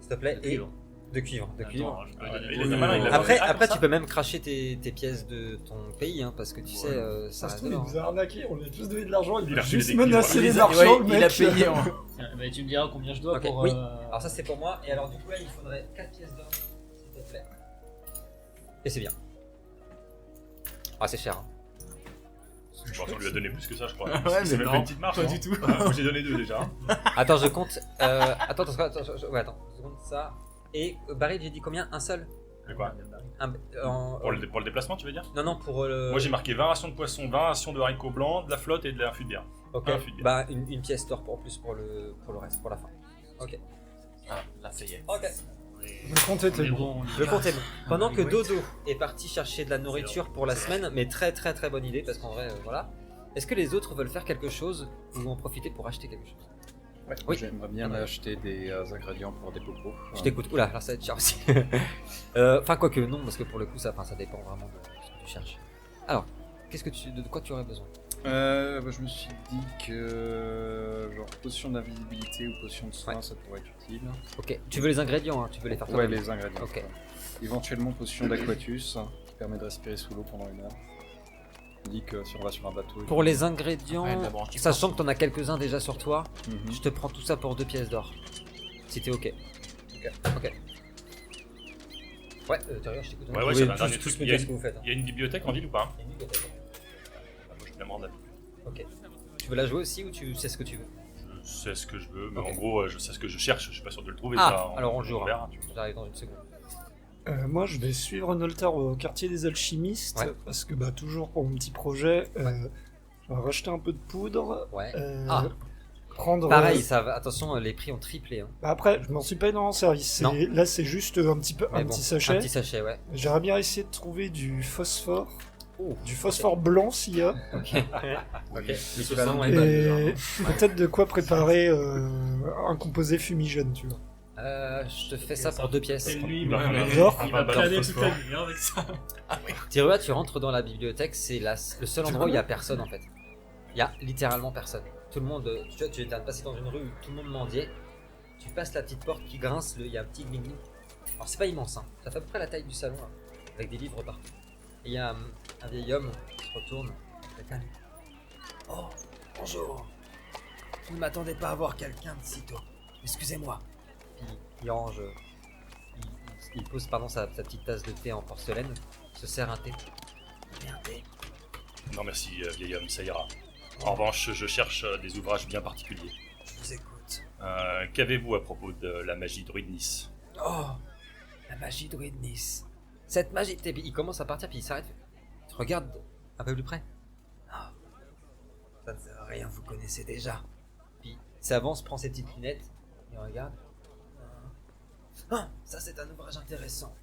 S'il te plaît, de et cuivre. de cuivre, de Attends, cuivre. je peux Ah, donner il des- est malin, il a Après, Ah, après comme tu peux même cracher tes pièces de ton pays, hein, parce que tu sais, ça Ça se reste trouve, de il l'or. nous a arnaqué, on lui a tous donné de l'argent, il Il a a refilé juste des menacé cuivres. les Ouais, marchands, le il a mec. payé en. Tiens, bah, tu me diras combien je dois Ok, pour. oui. Alors ça c'est pour moi, et alors du coup là il faudrait 4 pièces d'or, s'il te plaît. Et c'est bien. Ah c'est cher. Hein. Je pense qu'on lui a donné plus que ça, je crois. Ouais, C'est mais même non, pas une petite marche. pas non du tout. Moi j'ai donné 2 déjà. Attends, je compte. Attends, ouais, attends, je compte ça. Et baril, j'ai dit combien? Un seul? Mais quoi En- pour le déplacement, tu veux dire? Non, non, pour le. Moi j'ai marqué 20 rations de poisson, 20 rations de haricots blancs, de la flotte et de la fût de bière. Ok, un fût de bière. bah une pièce d'or en plus pour le reste, pour la fin. Ok. Ah, là, ça y est. Ok. Le compte était bon. Le compte est bon. Pendant que Oui. Dodo est parti chercher de la nourriture pour la semaine, mais très très très bonne idée parce qu'en vrai, voilà. Est-ce que les autres veulent faire quelque chose ou en profiter pour acheter quelque chose? Ouais, Oui. j'aimerais bien acheter des ingrédients pour des popos. Je t'écoute. Oula, alors ça va être cher aussi. Enfin, quoique non, parce que pour le coup, ça dépend vraiment de ce que tu cherches. Alors, de quoi tu aurais besoin? Je me suis dit que genre potion d'invisibilité ou potion de soin, Ouais. ça pourrait être utile. Ok, tu veux les ingrédients, hein, tu veux les faire Ouais, toi-même. les ingrédients. Ok. quoi. Éventuellement potion d'aquatus qui permet de respirer sous l'eau pendant 1 heure. On dit que si on va sur un bateau. Pour les ingrédients, Ouais, de la branche qui sachant que t'en as quelques-uns déjà sur toi, Mhm. je te prends tout ça pour 2 pièces d'or. Si t'es ok. Ok. Ouais, Thériault, je t'écoute. Ouais, ouais, Vous c'est pouvez un dernier tous truc. me Il y a dire ce que vous faites. hein. Il y a une bibliothèque en ville ou pas? Il y a une bibliothèque. Moi je voulais me rendre la Ok. bibliothèque. Tu veux la jouer aussi ou tu sais ce que tu veux? Je sais ce que je veux, mais Ok. en gros je sais ce que je cherche, je suis pas sûr de le trouver. Ah, ça, alors on le jouera. verra, tu vois. J'arrive dans une seconde. Moi, je vais suivre Noltar au quartier des alchimistes, Ouais. parce que, bah, toujours pour mon petit projet, je vais racheter un peu de poudre. Ouais. euh, Ah. Prendre. Pareil, ça va. Attention, les prix ont triplé. Hein. Bah, après, je m'en suis pas énormément servi. Non. Là, c'est juste un petit peu, Mais un bon, petit sachet. Un petit sachet, ouais. J'aimerais bien essayer de trouver du phosphore. Oh. Du phosphore blanc s'il y a. Ok. Ok. L'équivalent Ouais, Et peut-être de quoi préparer un composé fumigène, tu vois. Je te fais ça pour 2 pièces. C'est lui, Bah, mais bah, D'or. il bah, va bah, planer phosphore. toute la nuit hein, avec ça. Thériault, tu rentres dans la bibliothèque, c'est le seul endroit où il y a personne en fait. Il y a littéralement personne. Tout le monde, tu vois, tu viens de passer dans une rue où tout le monde mendiait. Tu passes la petite porte qui grince, il y a un petit gling. Alors c'est pas immense, hein. Ça fait à peu près la taille du salon, hein, avec des livres partout. Et il y a un vieil homme qui se retourne. Quelqu'un lui dit, oh, bonjour. Je ne m'attendais pas à voir quelqu'un de si tôt. Excusez-moi. Puis il range, il pose sa petite tasse de thé en porcelaine, se sert un thé. Un thé. Non merci vieil homme, ça ira. En revanche, je cherche des ouvrages bien particuliers. Je vous écoute. Qu'avez-vous à propos de la magie druide Nice? Oh, la magie druide Nice. Cette magie. Il commence à partir puis il s'arrête. Tu regardes un peu plus près. Ah, ça ne sert à rien, vous connaissez déjà. Puis il s'avance, prend ses petites lunettes et on regarde. Ah, ça c'est un ouvrage intéressant.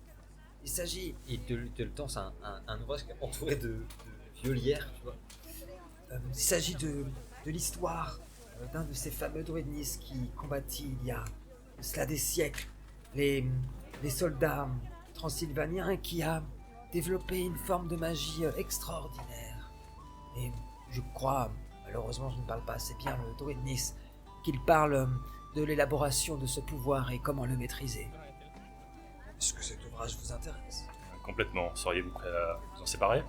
Il s'agit... Il te le tend, c'est un ouvrage entouré de vieux lierres, tu vois. Il s'agit de l'histoire d'un de ces fameux druidnis qui combattit il y a cela des siècles les soldats transylvaniens qui a développé une forme de magie extraordinaire. Et je crois, malheureusement je ne parle pas assez bien le druidnis, qu'il parle de l'élaboration de ce pouvoir et comment le maîtriser. Est-ce que cet ouvrage vous intéresse ? Complètement. Seriez-vous prêt à vous en séparer?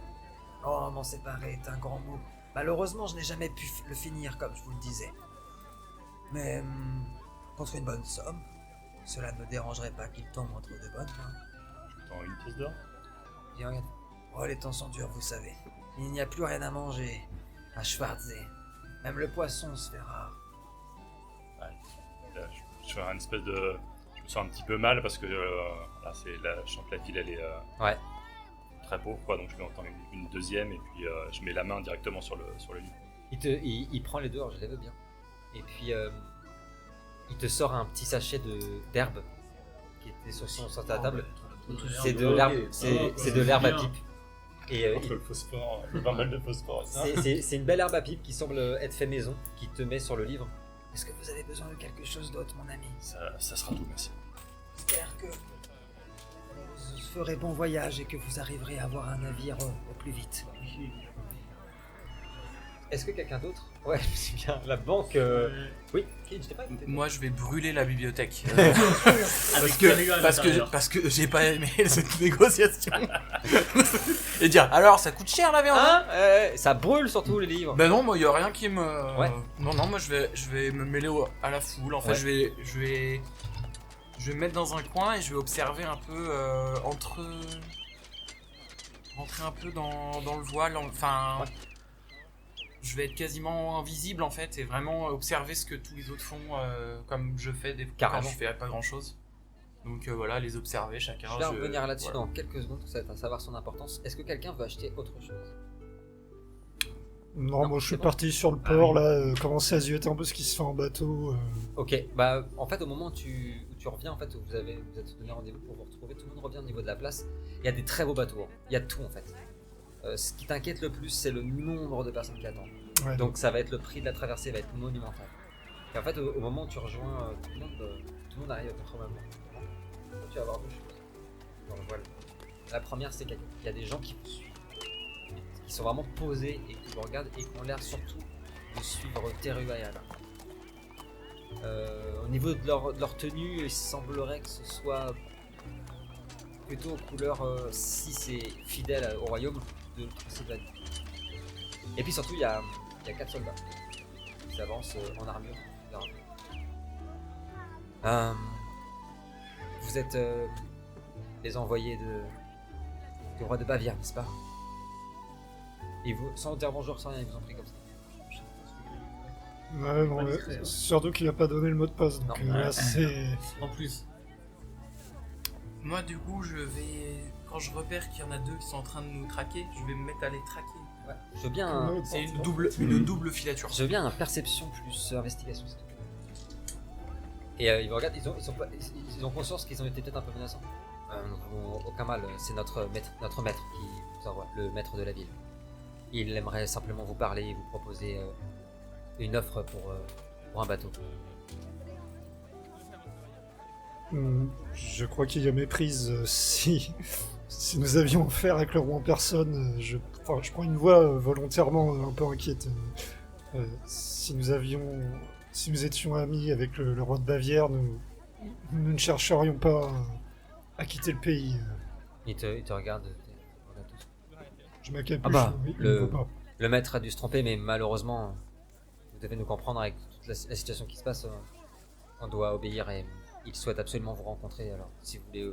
Oh, m'en séparer est un grand mot. Malheureusement, je n'ai jamais pu le finir comme je vous le disais. Mais contre une bonne somme, cela ne me dérangerait pas qu'il tombe entre de bonnes mains. Je vous tends une pièce d'or. Bien, regarde. Oh, les temps sont durs, vous savez. Il n'y a plus rien à manger à Schwarzsee. Même le poisson se fait rare. Là, je fais une espèce de... Je me sens un petit peu mal parce que là, je sens que la ville, elle est Ouais. très pauvre, quoi. Donc je vais en tendre une deuxième et puis je mets la main directement sur le livre. Il prend les deux, alors je les veux bien. Et puis, il te sort un petit sachet d'herbe qui était sur ta table. C'est de l'herbe à pipe. Et Entre le phosphore, le barbel de phosphore, ça. c'est une belle herbe à pipe qui semble être fait maison, qui te met sur le livre. Est-ce que vous avez besoin de quelque chose d'autre, mon ami? Ça sera tout, merci. J'espère que vous ferez bon voyage et que vous arriverez à avoir un navire au plus vite. Est-ce que quelqu'un d'autre? Ouais, c'est bien. La banque... Oui, je t'ai pas écouté. Moi, je vais brûler la bibliothèque. Avec parce que j'ai pas aimé cette négociation. Et dire, alors, ça coûte cher la viande? Hein? Ça brûle surtout les livres. Ben non, moi, il y a rien qui me... Ouais. Non, moi, je vais me mêler à la foule. En fait, Ouais. je vais me mettre dans un coin et je vais observer un peu rentrer un peu dans le voile. Enfin... Ouais. Je vais être quasiment invisible en fait et vraiment observer ce que tous les autres font comme je fais des fois Carrément. quand je fais pas grand chose. Donc voilà, les observer chacun. Je vais revenir là-dessus voilà. dans quelques secondes, ça va savoir son importance. Est-ce que quelqu'un veut acheter autre chose? Non, Non, moi je suis c'est bon. parti sur le port là, commencer à zioter un peu ce qui se fait en bateau. Ok, bah en fait au moment où tu reviens, en fait, où vous êtes donné rendez-vous pour vous retrouver, tout le monde revient au niveau de la place. Il y a des très beaux bateaux, hein. Il y a tout en fait. Ce qui t'inquiète le plus, c'est le nombre de personnes qui attendent. Ouais, Donc ça va être le prix de la traversée, va être monumental. Et en fait, au moment où tu rejoins tout le monde arrive à ton moment. Tu vas avoir deux choses dans le voile. La première, c'est qu'il y a des gens qui vous suivent, qui sont vraiment posés et qui vous regardent et qui ont l'air surtout de suivre Teruaya là. Au niveau de leur tenue, il semblerait que ce soit plutôt couleur si c'est fidèle au royaume de Transylvanie. Et puis surtout, il y a 4 soldats qui avancent en armure. Vous êtes les envoyés du roi de Bavière, n'est-ce pas? Et vous, sans dire bonjour, sans rien, ils vous ont pris comme ça. ouais, non, Pas ouais. discret, hein. Surtout qu'il a pas donné le mot de passe, donc Non. là c'est... En plus. Moi du coup je vais, quand je repère qu'il y en a deux qui sont en train de nous traquer, je vais me mettre à les traquer. Ouais. Je veux bien un, C'est une double filature. je veux bien un perception plus investigation, s'il te plaît. Et ils vous regardent, ils ont conscience qu'ils ont été peut-être un peu menaçants. Aucun mal, c'est notre maître qui vous envoie, le maître de la ville. Il aimerait simplement vous parler et vous proposer une offre pour un bateau. Je crois qu'il y a méprise si nous avions affaire avec le roi en personne. Je prends une voix volontairement un peu inquiète. Si nous étions amis avec le roi de Bavière, nous ne chercherions pas à quitter le pays. Ils te regardent. Tous. Je m'accapuche. Ah bah, oui, il ne veut pas. le maître a dû se tromper, mais malheureusement, vous devez nous comprendre avec toute la situation qui se passe. On doit obéir et il souhaite absolument vous rencontrer. Alors, si vous voulez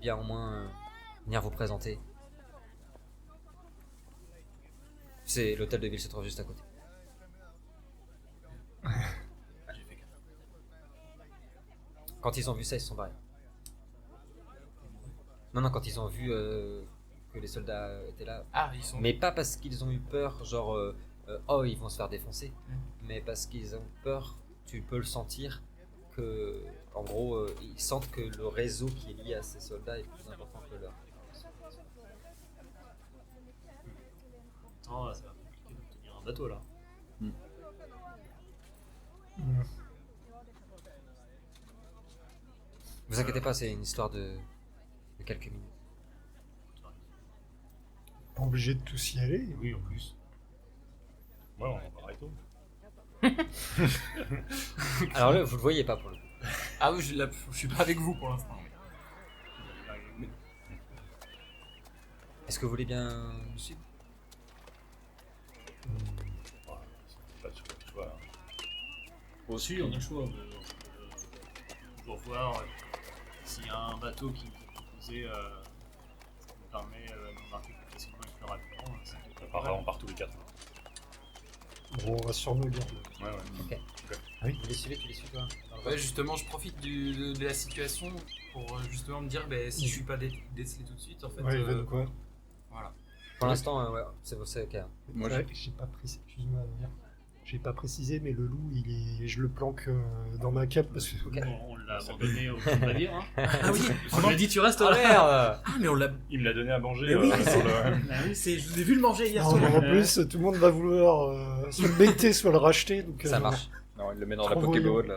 bien au moins venir vous présenter. C'est l'hôtel de ville se trouve juste à côté. Quand ils ont vu ça, ils se sont barrés. Non, quand ils ont vu que les soldats étaient là. Ah, ils sont... Mais pas parce qu'ils ont eu peur, genre oh ils vont se faire défoncer, mais parce qu'ils ont peur, tu peux le sentir, que En gros, ils sentent que le réseau qui est lié à ces soldats est plus important que leur. Attends, ça va compliqué d'obtenir un bateau là. Vous inquiétez pas, c'est une histoire de quelques minutes. Pas obligé de tous y aller. Oui, en plus. Ouais, on va arrêter. Alors là, vous le voyez pas pour le coup. Ah oui, je suis pas avec vous pour l'instant. Est-ce que vous voulez bien me suivre? Pas de choix. Aussi, on a le choix. On peut toujours voir s'il y a un bateau qui nous est proposé, ça nous permet de marquer plus facilement et plus rapidement. On part tous les 4. Bon, on va sur nos gardes. Ouais. Ok. Ah oui. Tu les suis toi? Ouais, justement, je profite de la situation pour justement me dire si je suis pas décelé tout de suite, en fait. Ouais, Evan, quoi. Voilà. Pour l'instant, ouais, c'est ok. Moi, Ouais, j'ai pas précisé. Excuse-moi, Adrien. J'ai pas précisé, mais le loup, je le planque dans ma cape parce que. Ok. On l'a abandonné au fond de navire. Hein. Ah oui, On lui dit tu restes Oh là. merde! ah mais on l'a. Il me l'a donné à manger. Mais oui, dans c'est- le- Ah oui, je vous ai vu le manger hier Non, soir. mais en plus, tout le monde va vouloir soit le bêter, soit le racheter. Donc, Ça marche. Non, il le met dans Trop la Pokéball.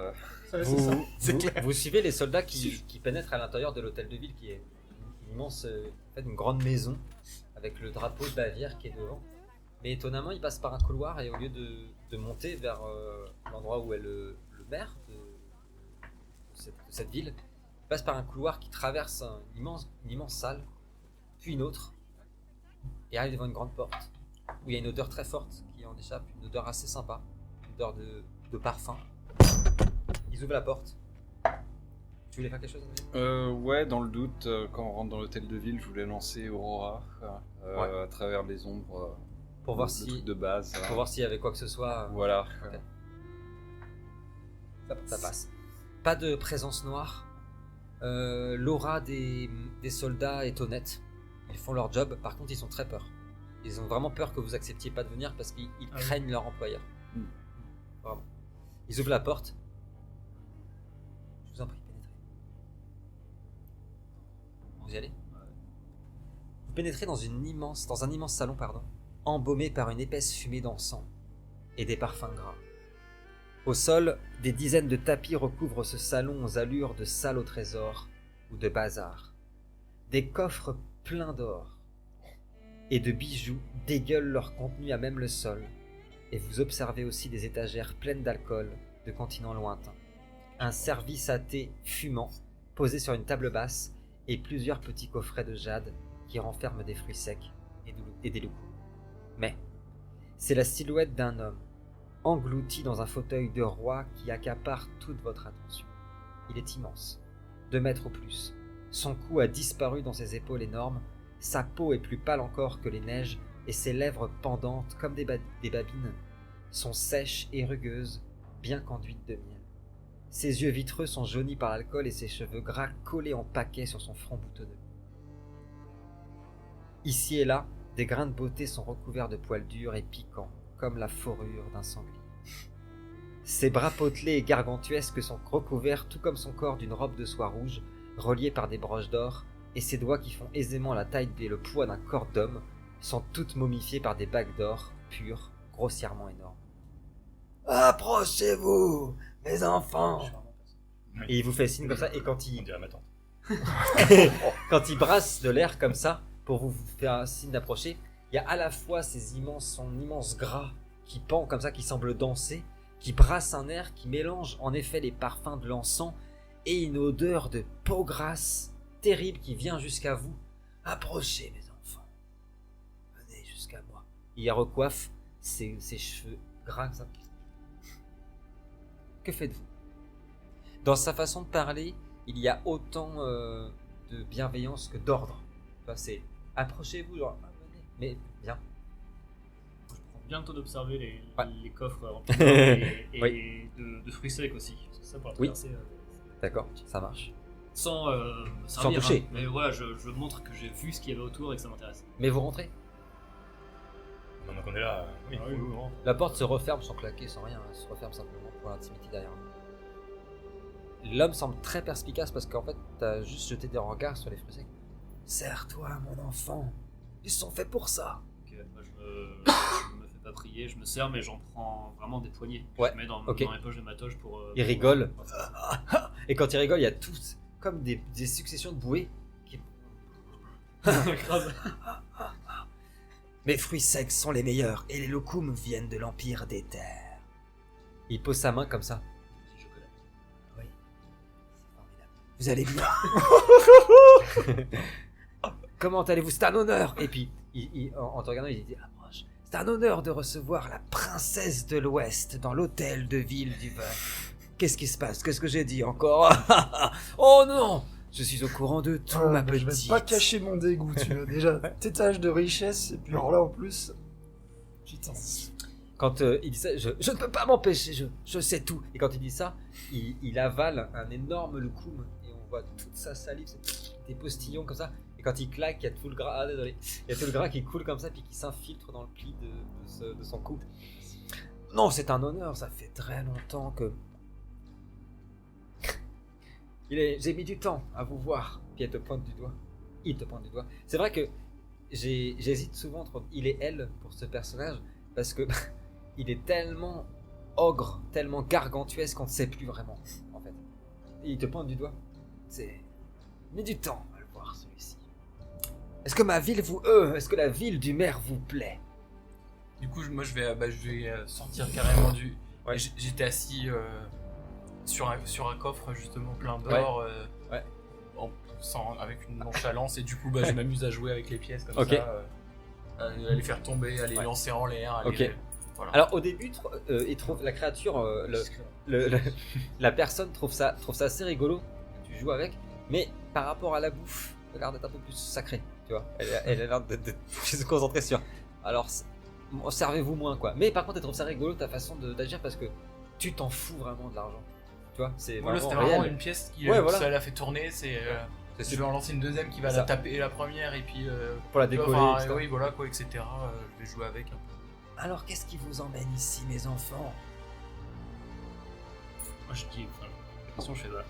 Ouais, Vous, C'est vous- clair. vous suivez les soldats qui pénètrent à l'intérieur de l'hôtel de ville qui est une immense, en fait, une grande maison avec le drapeau de Bavière qui est devant. Mais étonnamment, ils passent par un couloir et au lieu de monter vers l'endroit où est le maire de cette ville, ils passent par un couloir qui traverse une immense salle, puis une autre, et arrivent devant une grande porte où il y a une odeur très forte qui en échappe, une odeur assez sympa, une odeur de parfum. Ils ouvrent la porte. Tu voulais faire quelque chose, Adrien? Ouais, dans le doute, quand on rentre dans l'hôtel de ville, je voulais lancer Aurora Ouais. à travers les ombres. Pour voir le si, truc de base. pour voir s'il y avait quoi que ce soit. Voilà. Ok. Ça passe. Pas de présence noire. L'aura des soldats est honnête. Ils font leur job. Par contre, ils ont très peur. Ils ont vraiment peur que vous acceptiez pas de venir parce qu'ils craignent leur employeur. Mm. Vraiment. Ils ouvrent la porte. Je vous en prie, pénétrez. Vous y allez? Vous pénétrez dans un immense salon, embaumé par une épaisse fumée d'encens et des parfums gras. Au sol, des dizaines de tapis recouvrent ce salon aux allures de salle au trésor ou de bazar. Des coffres pleins d'or et de bijoux dégueulent leur contenu à même le sol, et vous observez aussi des étagères pleines d'alcool de continents lointains. Un service à thé fumant posé sur une table basse et plusieurs petits coffrets de jade qui renferment des fruits secs et des loups. Mais c'est la silhouette d'un homme, englouti dans un fauteuil de roi qui accapare toute votre attention. Il est immense, 2 mètres au plus. Son cou a disparu dans ses épaules énormes, sa peau est plus pâle encore que les neiges et ses lèvres pendantes comme des babines sont sèches et rugueuses, bien qu'enduites de miel. Ses yeux vitreux sont jaunis par l'alcool et ses cheveux gras collés en paquets sur son front boutonneux. Ici et là, des grains de beauté sont recouverts de poils durs et piquants, comme la fourrure d'un sanglier. Ses bras potelés et gargantuesques sont recouverts, tout comme son corps, d'une robe de soie rouge, reliée par des broches d'or, et ses doigts qui font aisément la taille et le poids d'un corps d'homme, sont toutes momifiées par des bagues d'or, pures, grossièrement énormes. Approchez-vous, mes enfants! Et il vous fait signe comme ça, et quand On il, dirait ma tante. quand il brasse de l'air comme ça, pour vous faire un signe d'approcher, il y a à la fois son immense gras qui pend comme ça, qui semble danser, qui brasse un air, qui mélange en effet les parfums de l'encens et une odeur de peau grasse terrible qui vient jusqu'à vous. Approchez, mes enfants. Venez jusqu'à moi. Il recoiffe ses cheveux gras comme ça. Que faites-vous? Dans sa façon de parler, il y a autant de bienveillance que d'ordre. Enfin, c'est approchez-vous, genre, venez, mais bien. Je prends bien le temps d'observer Ouais. les coffres remplis d'or et Oui. de fruits secs aussi. Parce que ça, pour la Oui. traversée, D'accord, ça marche. sans me servir, toucher. hein. Mais voilà, je montre que j'ai vu ce qu'il y avait autour et que ça m'intéresse. Mais vous rentrez. Maintenant qu'on est là, oui. Ah oui, La porte se referme sans claquer, sans rien. Elle se referme simplement pour l'intimité derrière vous. l'homme semble très perspicace parce qu'en fait, t'as juste jeté des regards sur les fruits secs. Serre-toi, mon enfant. Ils sont faits pour ça. Ok, moi je me fais pas prier, je me sers, mais j'en prends vraiment des poignées. Ouais, Je mets dans ok. mes poches de ma toge pour. Il rigole. Et quand il rigole, il y a tous comme des successions de bouées qui... Grave. Mes fruits secs sont les meilleurs et les locums viennent de l'Empire des Terres. Il pose sa main comme ça. Je connais. Oui, c'est formidable. Vous allez bien. Comment allez-vous? C'est un honneur. Et puis, en te regardant, il dit approche. C'est un honneur de recevoir la princesse de l'Ouest dans l'hôtel de ville du vin. Qu'est-ce qui se passe? Qu'est-ce que j'ai dit encore? Oh non! Je suis au courant de tout, ma Je petite. vais pas cacher mon dégoût, tu vois. Déjà, tétage de richesse, et puis alors là en plus. Putain. Quand il dit ça, je ne peux pas m'empêcher, je sais tout. Et quand il dit ça, il avale un énorme locum et on voit toute sa salive, c'est des postillons comme ça. Et quand il claque, il y a tout le gras, désolé, il y a tout le gras qui coule comme ça puis qui s'infiltre dans le pli de son cou. Non, c'est un honneur, ça fait très longtemps que... J'ai mis du temps à vous voir. Puis elle te pointe du doigt. Il te pointe du doigt. C'est vrai que j'hésite souvent entre il et elle pour ce personnage parce que il est tellement ogre, tellement gargantuesque qu'on ne sait plus vraiment en fait. Et il te pointe du doigt. C'est mis du temps à le voir celui-ci. Est-ce que est-ce que la ville du maire vous plaît? Du coup, moi je vais sortir carrément du. Ouais. J'étais assis sur un coffre justement plein d'or, Ouais. avec une nonchalance, et du coup je m'amuse à jouer avec les pièces comme Ok. ça, à les faire tomber, à les Ouais. lancer en l'air. Ok. Voilà. Alors au début, il trouve la créature, la personne trouve ça assez rigolo que tu joues avec, mais par rapport à la bouffe, elle a l'air d'être un peu plus sacrée, tu vois. Elle a l'air de se concentrer sur. Alors servez-vous moins quoi. Mais par contre, elle trouve ça rigolo ta façon d'agir parce que tu t'en fous vraiment de l'argent, tu vois. C'est Voilà, vraiment c'était vraiment réel. une pièce qui Ouais, voilà. ça l'a fait tourner. Je vais en lancer une deuxième qui va Ça. la taper la première, et puis Pour la tu vois, décoller. enfin, etc. oui, voilà quoi, etc. Je vais jouer avec un peu. Alors qu'est-ce qui vous emmène ici, mes enfants? Moi je dis, enfin, la question je fais voilà.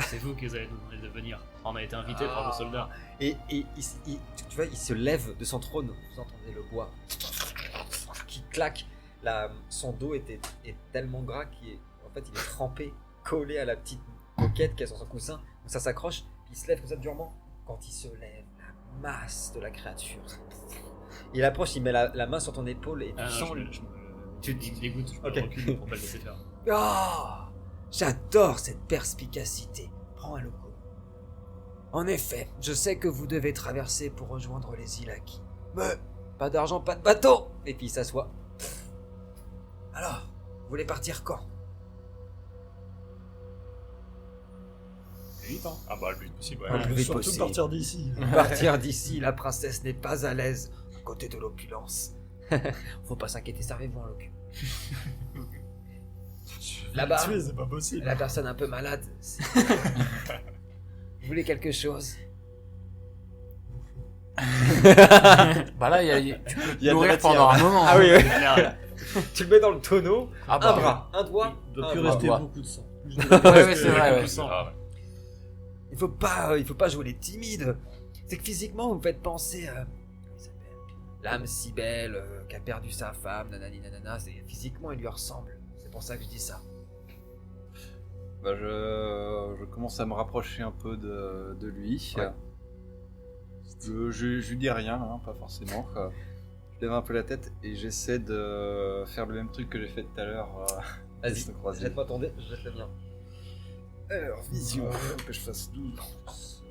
C'est vous qui allez nous demander de venir. On a été invités par vos soldats. Et tu vois, il se lève de son trône. Vous entendez le bois qui claque. Son dos est tellement gras qu'en fait il est trempé, collé à la petite moquette qu'il y a sur son coussin. Donc ça s'accroche, puis il se lève comme ça durement. Quand il se lève, la masse de la créature. Il approche, il met la main sur ton épaule et tu sens le... Tu me dégoûtes, je me Ok. recule pour pas le laisser faire. Ah, j'adore cette perspicacité. Prends un loco. En effet, je sais que vous devez traverser pour rejoindre les Ilaki. Mais pas d'argent, pas de bateau. Et puis il s'assoit. Alors, vous voulez partir quand? Vite, hein. Ah bah le plus possible, ouais. Ouais. plus vite Surtout possible. partir d'ici. Partir d'ici, la princesse n'est pas à l'aise à côté de l'opulence. Faut pas s'inquiéter, servez-vous en locu. Là-bas, Tuer, c'est pas possible. la personne un peu malade. Vous voulez quelque chose? Bah là, tu peux Il y a de nourrir la pendant un moment. Ah oui, oui. Claire. Tu le mets dans le tonneau, Ah un bah, bras, un doigt, Il doit un plus bras. rester ouais. beaucoup de sang. Ouais, c'est vrai, ouais. Ah, ouais. Il faut pas jouer les timides. C'est que physiquement, vous me faites penser à... Comment il s'appelle? L'âme si belle qui a perdu sa femme, nanani nanana. Physiquement, il lui ressemble. C'est pour ça que je dis ça. Bah, je commence à me rapprocher un peu de lui. Ouais. Je lui dis rien, hein, pas forcément. Je lève un peu la tête et j'essaie de faire le même truc que j'ai fait tout à l'heure. Vas-y, se croiser. jette-moi ton dé, je jette le mien. Alors, vision. Que je fasse 12.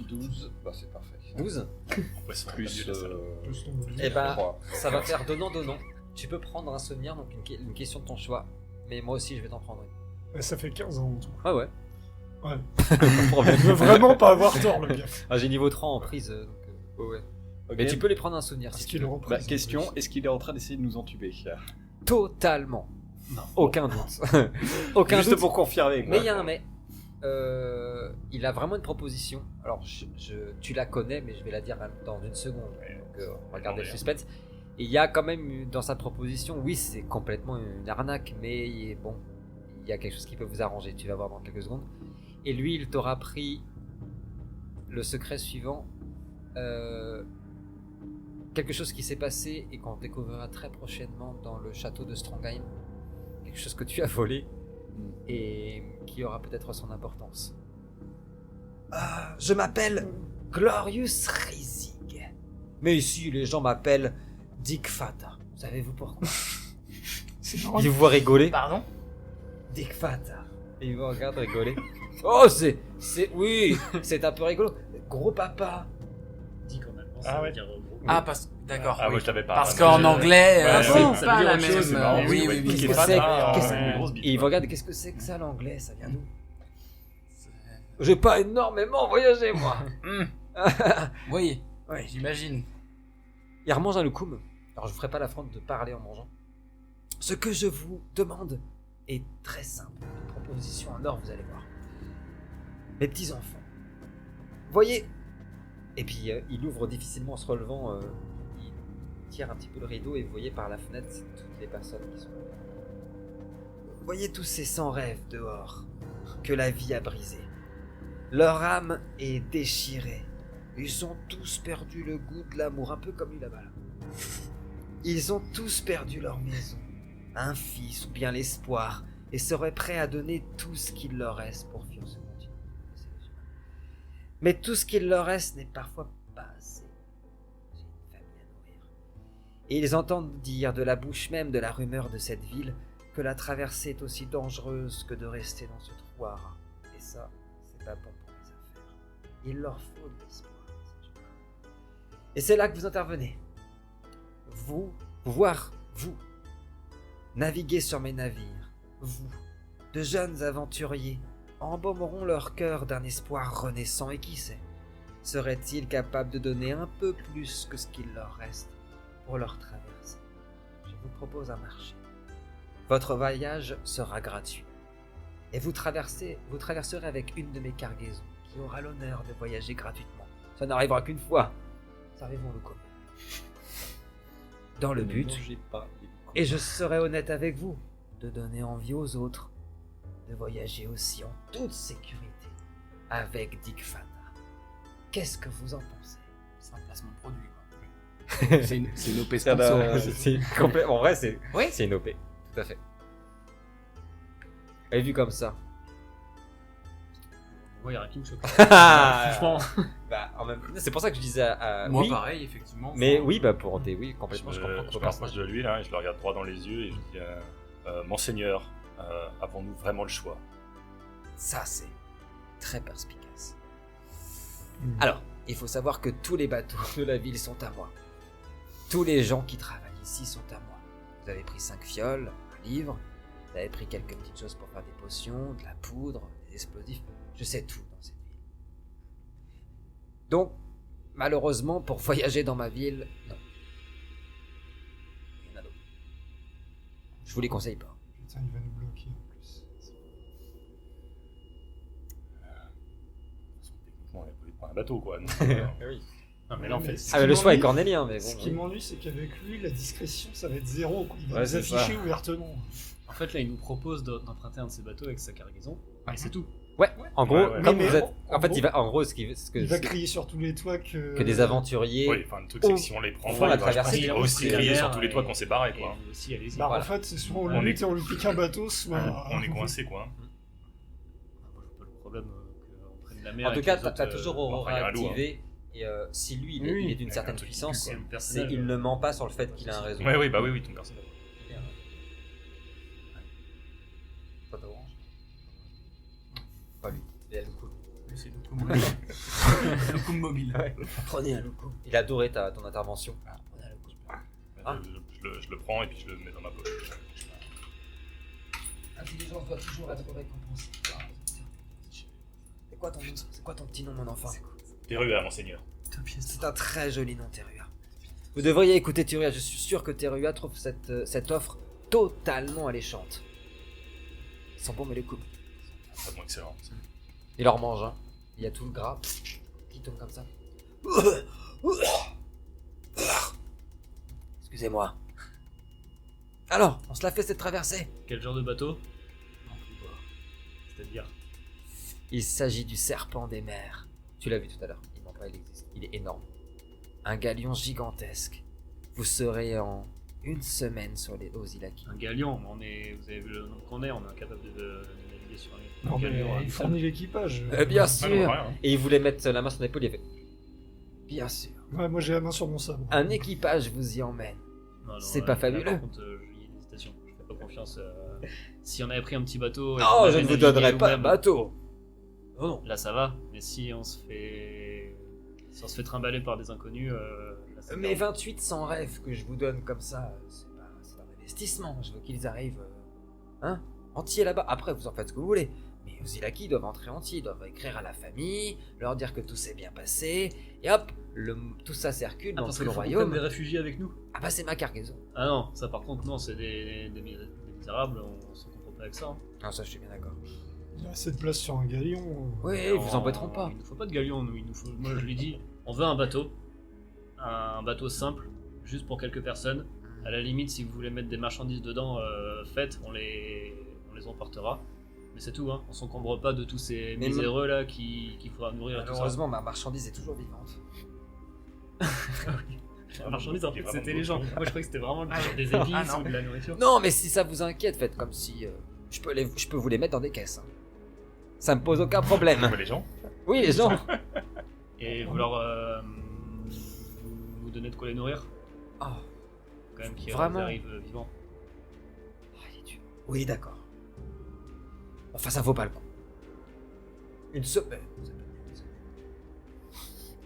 12, bah c'est parfait. 12. Ouais, c'est Plus Plus ton- Eh ben, 3. ça va faire donnant-donnant. Tu peux prendre un souvenir, donc une question de ton choix. Mais moi aussi, je vais t'en prendre une. Ouais, ça fait 15 ans en tout. Ah ouais. Ouais. Pas de problème. Il veut vraiment pas avoir tort, le gars. Ah, j'ai niveau 3 en prise, donc ouais. Mais tu peux les prendre un souvenir Parce si tu qu'il veux. est repris. Bah, question, est-ce qu'il est en train d'essayer de nous entuber? Totalement. Aucun doute. Aucun Juste doute. pour confirmer. quoi. Mais il y a un mais. Il a vraiment une proposition. Alors, tu la connais, mais je vais la dire dans une seconde. Donc, on va garder le suspense. Et il y a quand même dans sa proposition, oui, c'est complètement une arnaque, mais bon, il y a quelque chose qui peut vous arranger. Tu vas voir dans quelques secondes. Et lui, il t'aura pris le secret suivant. Quelque chose qui s'est passé et qu'on découvrira très prochainement dans le château de Strongheim. Quelque chose que tu as volé et qui aura peut-être son importance. Je m'appelle Glorious Risig. Mais ici, les gens m'appellent Dick Fata. Savez-vous pourquoi? C'est marrant. Il vous voit rigoler. Pardon? Dick Fata. Et il vous regarde rigoler. Oh, oui, c'est un peu rigolo. Gros papa. Dit qu'en allemand, Ah ça veut ouais. dire gros. Ah, d'accord. Ah, oui. moi je t'avais pas. Parce qu'en anglais, Ouais, c'est ouais, ça pas veut dire la autre chose, même. c'est marrant. Oui, Ouais, oui, Qu'est-ce oui. que pas c'est ça, qu'est-ce- une grosse bite, Et il vous quoi. regarde, qu'est-ce que c'est que ça l'anglais? Ça vient d'où? J'ai pas énormément voyagé, moi. Oui, Ouais. j'imagine. Il remange un loukoum. Alors je vous ferai pas l'affront de parler en mangeant. Ce que je vous demande est très simple. Une proposition en or, vous allez voir. Mes petits enfants. Voyez. Et puis il ouvre difficilement en se relevant. Il tire un petit peu le rideau et vous voyez par la fenêtre toutes les personnes qui sont là. Voyez tous ces sans rêves dehors que la vie a brisés. Leur âme est déchirée. Ils ont tous perdu le goût de l'amour, un peu comme lui là-bas. Ils ont tous perdu leur maison, un fils ou bien l'espoir, et seraient prêts à donner tout ce qu'il leur reste pour fuir ce continent. Mais tout ce qu'il leur reste n'est parfois pas assez. J'ai une famille à nourrir. Et ils entendent dire de la bouche même de la rumeur de cette ville que la traversée est aussi dangereuse que de rester dans ce trou à rats. Et ça, c'est pas bon pour les affaires. Il leur faut de l'espoir. Et c'est là que vous intervenez. Vous, naviguez sur mes navires. Vous, de jeunes aventuriers, embaumeront leur cœur d'un espoir renaissant. Et qui sait, seraient-ils capables de donner un peu plus que ce qu'il leur reste pour leur traversée? Je vous propose un marché. Votre voyage sera gratuit. Et vous traverserez avec une de mes cargaisons qui aura l'honneur de voyager gratuitement. Ça n'arrivera qu'une fois. Servez-vous le commun. Dans le but, et je serai honnête avec vous, de donner envie aux autres de voyager aussi en toute sécurité avec Dick Fata. Qu'est-ce que vous en pensez? C'est un placement de produit, quoi. C'est une OP sponsor. En vrai, c'est Oui. c'est une OP, tout à fait. Et vu comme ça. Ouais, il y a rien qui me choque. Franchement, Franchement. c'est pour ça que je disais Moi, oui. pareil, effectivement. Mais Enfin, oui, pour T, oui, complètement. Je comprends Je ton m'approche personnage. de lui là, et je le regarde droit dans les yeux et je dis Monseigneur, avons-nous vraiment le choix? Ça, c'est très perspicace. Alors, il faut savoir que tous les bateaux de la ville sont à moi. Tous les gens qui travaillent ici sont à moi. Vous avez pris 5 fioles, un livre, vous avez pris quelques petites choses pour faire des potions, de la poudre, des explosifs. Je sais tout dans cette ville. Donc, malheureusement, pour voyager dans ma ville, non. Il y en a d'autres. Je vous les conseille pas. Putain, il va nous bloquer en plus. Techniquement, il n'y a pas un bateau quoi. Donc, Oui. Non, mais là, en fait, Ce Ah, qui mais le choix est m'ennuie- cornélien, mais bon. Ce qui m'ennuie, c'est qu'avec lui, la discrétion, ça va être zéro. Quoi. Il va Ouais, nous c'est afficher ça. ouvertement. en fait, là, il nous propose d'emprunter un de ses bateaux avec sa cargaison. Et c'est tout. Ouais, en gros, Ouais, ouais. comme Mais vous êtes. en En fait, gros, il va. En gros, ce Il va crier sur tous les toits que des aventuriers. oui, enfin, le truc c'est que si on les prend font pas, la il va traversée, il va on aussi se crier fait sur tous les toits qu'on s'est barré quoi. Et vous aussi, allez-y. Bah, Voilà. en fait, c'est soit on On le est- lutte et on lui pique un bateau, soit. On est coincé quoi. Moi, je vois pas le problème qu'on prenne la mer. En tout et que cas, les t'as autres, toujours enfin, Aurora il y a un loup, activé. Et si lui, il Oui, est d'une il y a certaine un truc qui puissance, c'est le c'est personnage. il ne ment pas sur le fait qu'il a un réseau. Oui, bah oui, ton personnage. Toi, t'as Orange? Pas lui. Il a le coup. C'est le coup mobile. Le coup mobile. Prenez un loup. Il a adoré ton intervention. Prenez un loup. Ah. Je le prends et puis je le mets dans ma poche. L'intelligence doit toujours être récompensée. C'est quoi ton petit nom, mon enfant? Terua, monseigneur. C'est un très joli nom, Terua. Vous devriez écouter Terua. Je suis sûr que Terua trouve cette offre totalement alléchante. Ils sont bons, mais les coups. Très bon, excellent. Il leur mange, hein. Il y a tout le gras qui tombe comme ça. Excusez-moi. Alors, on se la fait cette traversée? Quel genre de bateau? C'est-à-dire. Il s'agit du serpent des mers. Tu l'as vu tout à l'heure, il ment pas, il existe. Il est énorme. Un galion gigantesque. Vous serez en 1 semaine sur les Ozilaki. Un galion, vous avez vu le nombre qu'on est, on est incapable de naviguer sur un Non, mais galion. il fournit l'équipage. Bien Ah, sûr. non, rien, hein. Et il voulait mettre la main sur l'épaule, il a fait. Bien sûr. Ouais, moi j'ai la main sur mon sabre. Un équipage vous y emmène. C'est pas fabuleux. Par contre, il y a une hésitation. Je fais pas confiance. Si on avait pris un petit bateau. et Non, qu'on je avait ne vous navigué donnerai pas de nous-mêmes, bateau. Oh non. Là, ça va. Mais si on se fait trimballer par des inconnus, là, c'est Mais grave. 28 sans rêve que je vous donne comme ça, c'est un investissement. Je veux qu'ils arrivent entiers là-bas. Après, vous en faites ce que vous voulez. Mais aux Ilaki doivent entrer entiers, ils doivent écrire à la famille, leur dire que tout s'est bien passé, et hop, tout ça circule dans parce tout qu'il le faut qu'on royaume. prenne des réfugiés avec nous. Ah bah c'est ma cargaison. Ah non, ça par contre, non, c'est des misérables, on se comprend pas avec ça. Hein. Ah ça je suis bien d'accord. Il y a assez de place sur un galion. Oui, Et vous embêteront pas. Il nous faut pas de galion, nous. Moi, je lui dis, on veut un bateau simple, juste pour quelques personnes. À la limite, si vous voulez mettre des marchandises dedans, faites, on les emportera. Mais c'est tout, hein. On s'encombre pas de tous ces Mais miséreux là qu'il faudra nourrir et tout ça. Malheureusement, ma marchandise est toujours vivante. La marchandise, en fait, Vraiment c'était les gens. cool. Moi, je croyais que c'était vraiment des Ah, épices non. ou de la nourriture. Non, mais si ça vous inquiète, faites comme si je peux vous les mettre dans des caisses. Hein. Ça me pose aucun problème. Mais les gens. Oui, les gens. Et vous leur vous donnez de quoi les nourrir, Oh, quand même, qui Vraiment arrivent vivants. il est dur. Oui, d'accord. Enfin, ça vaut pas le coup. Une semaine.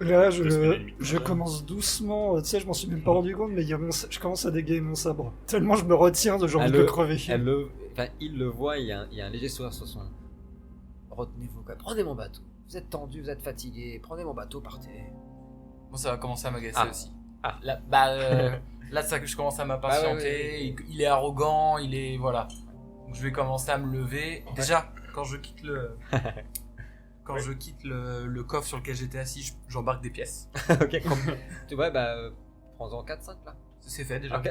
Là, 2 semaines et demie. je commence doucement. Tu sais, je m'en suis même pas rendu compte, mais je commence à dégainer mon sabre. Tellement je me retiens de j'ai envie de le crever. Il le voit, il y a un léger sourire sur son. Retenez-vous, quoi. Prenez mon bateau. Vous êtes tendu, vous êtes fatigué. Prenez mon bateau, partez. Bon, ça va commencer à m'agacer Ah. aussi. Ah. Là, ça, je commence à m'impatienter. Il est arrogant, il est. Voilà. Donc, je vais commencer à me lever. Déjà, quand je quitte le. Quand je quitte le coffre sur lequel j'étais assis, j'embarque des pièces. Ok, tu vois, prends-en 4-5 là. C'est fait déjà. Ok.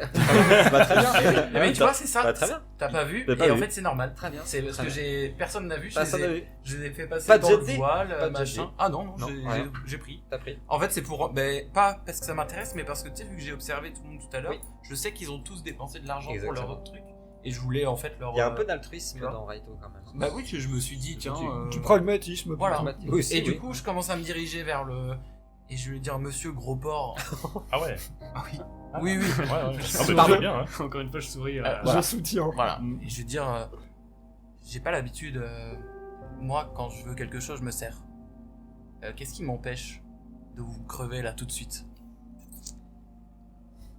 Bah, très bien. Mais tu vois, c'est ça. Bah, très bien. T'as pas vu, J'ai pas et en vu. fait, c'est normal. Très bien. C'est parce Très que bien. personne n'a vu, Personne n'a vu. je les ai fait passer Pas de dans le jet de dés voile, Pas de jet de machin. dés Ah non, Non, rien. j'ai pris. T'as pris. En fait, c'est pour. Pas parce que ça m'intéresse, mais parce que tu sais, vu que j'ai observé tout le monde tout à l'heure, Oui. je sais qu'ils ont tous dépensé de l'argent Exactement. pour leur truc. Et je voulais en fait leur. Il y a un peu d'altruisme tu vois. dans Raito quand même. Bah oui, je me suis dit, tiens. Du pragmatisme. Voilà. Oui, aussi, Et du oui. coup, je commence à me diriger vers le. Et je vais dire, monsieur gros porc. Ah ouais. Ah oui. Ah. Oui, oui. Ouais, ouais. Ah bah, Pardon. très bien. Hein. Encore une fois, je souris. Je soutiens. Voilà. Et je vais dire, j'ai pas l'habitude. Moi, quand je veux quelque chose, je me sers. Qu'est-ce qui m'empêche de vous crever là tout de suite?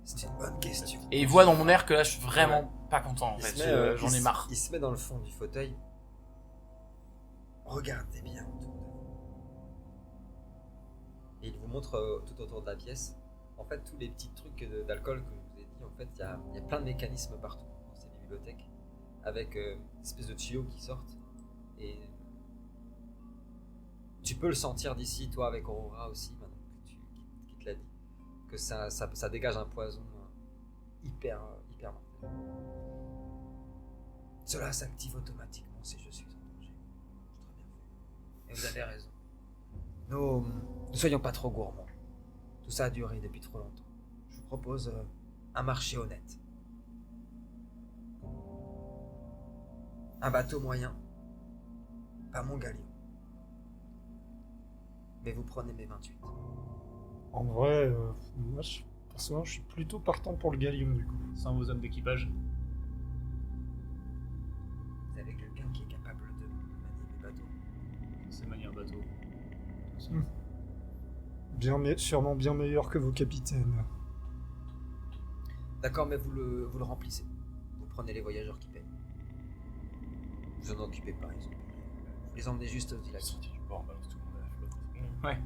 C'est une bonne question. Et il voit dans mon air que là, je suis vraiment pas content en Il fait. se met, J'en ai marre. Il se met dans le fond du fauteuil. Regardez bien autour de vous. Et il vous montre tout autour de la pièce. En fait, tous les petits trucs d'alcool que je vous ai dit, en fait, il y a plein de mécanismes partout dans ces bibliothèques. Avec des espèces de tuyaux qui sortent. Et tu peux le sentir d'ici, toi, avec Aurora aussi, maintenant qui te l'a dit. Que ça dégage un poison hyper mortel. Cela s'active automatiquement si je suis en danger. C'est très bien fait. Et vous avez raison. Ne soyons pas trop gourmands. Tout ça a duré depuis trop longtemps. Je vous propose un marché honnête. Un bateau moyen. Pas mon galion. Mais vous prenez mes 28. En vrai, moi, personnellement, je suis plutôt partant pour le galion du coup. Sans vos hommes d'équipage. Vous avez quelqu'un qui est capable de manier les bateaux. C'est manier un bateau. Sûrement bien meilleur que vos capitaines. D'accord, mais vous le remplissez. Vous prenez les voyageurs qui payent. Vous en occupez pas, ils ont payé. Vous les emmenez juste aux îles. Sorti du port, balance tout le monde à la flotte. Ouais.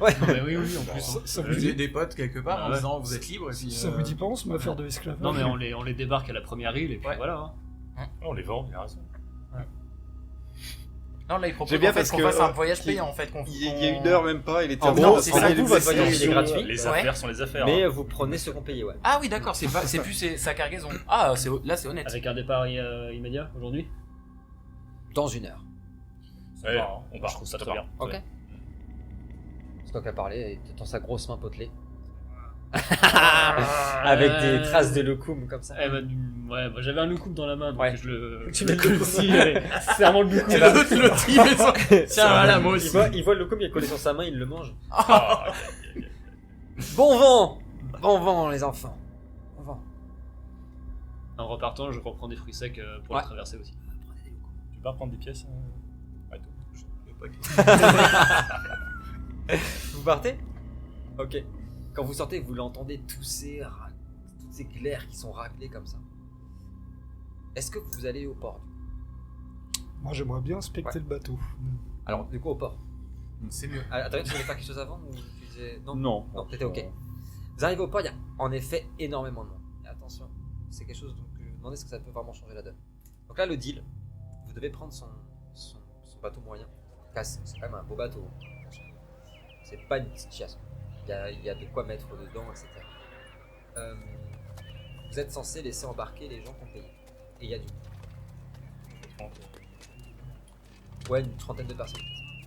Ouais. Non, mais oui, en plus. Ça vous Vous dit, avez des potes quelque part Ah en ouais. disant vous êtes libre et puis. ça vous dit pas, on se met à faire de l'esclavage? Non, mais on les débarque à la première île et puis Ouais. voilà. Hein. On les vend, il a raison. Non, là il propose J'aime bien en fait, parce qu'on que, fasse un voyage payant en fait. Il y a une heure même pas, il était En en gros, train de c'est signer ça, le vous, dossier. votre voyage, il est sur- gratuit. Les Ouais. affaires sont les affaires. Mais hein. vous prenez ce qu'on payait, ouais. Ah oui, d'accord, c'est plus sa cargaison. Ah, là c'est honnête. Avec un départ immédiat aujourd'hui. Dans 1 heure. Ouais, Enfin, on part. je trouve ça Ça très part. bien. Ok. C'est toi qui as parlé et dans sa grosse main potelée. Avec des traces de loukoum comme ça. Eh ben, ouais, bah, j'avais un loukoum dans la main, donc Ouais. je le. Tu mets le loukoum. Si, ouais, c'est vraiment le loukoum. L'autre, il met son... Tiens, voilà, moi aussi. Il voit le loukoum, il est collé sur sa main, il le mange. Ah, ok. Bon vent. Bon vent, les enfants. Bon vent. En repartant, je reprends des fruits secs pour Ouais. le traverser aussi. Tu veux pas prendre des pièces ouais, Vous partez? Ok. Quand vous sortez, vous l'entendez tousser, toutes ces glaires qui sont raclées comme ça. Est-ce que vous allez au port? Moi, j'aimerais bien inspecter le bateau. Alors, du coup, au port. C'est mieux. Ah, attends, tu voulais faire quelque chose avant ou tu disais... Non, Non. non, t'étais ok. Vous arrivez au port, il y a en effet énormément de monde. Et attention, c'est quelque chose donc je me demandais ce que ça peut vraiment changer la donne. Donc là, le deal, vous devez prendre son bateau moyen. C'est quand même un beau bateau. C'est pas une petite chiasse. Il y a de quoi mettre dedans, etc. Vous êtes censé laisser embarquer les gens qui ont payé. Et il y a du... Ouais, une trentaine de personnes.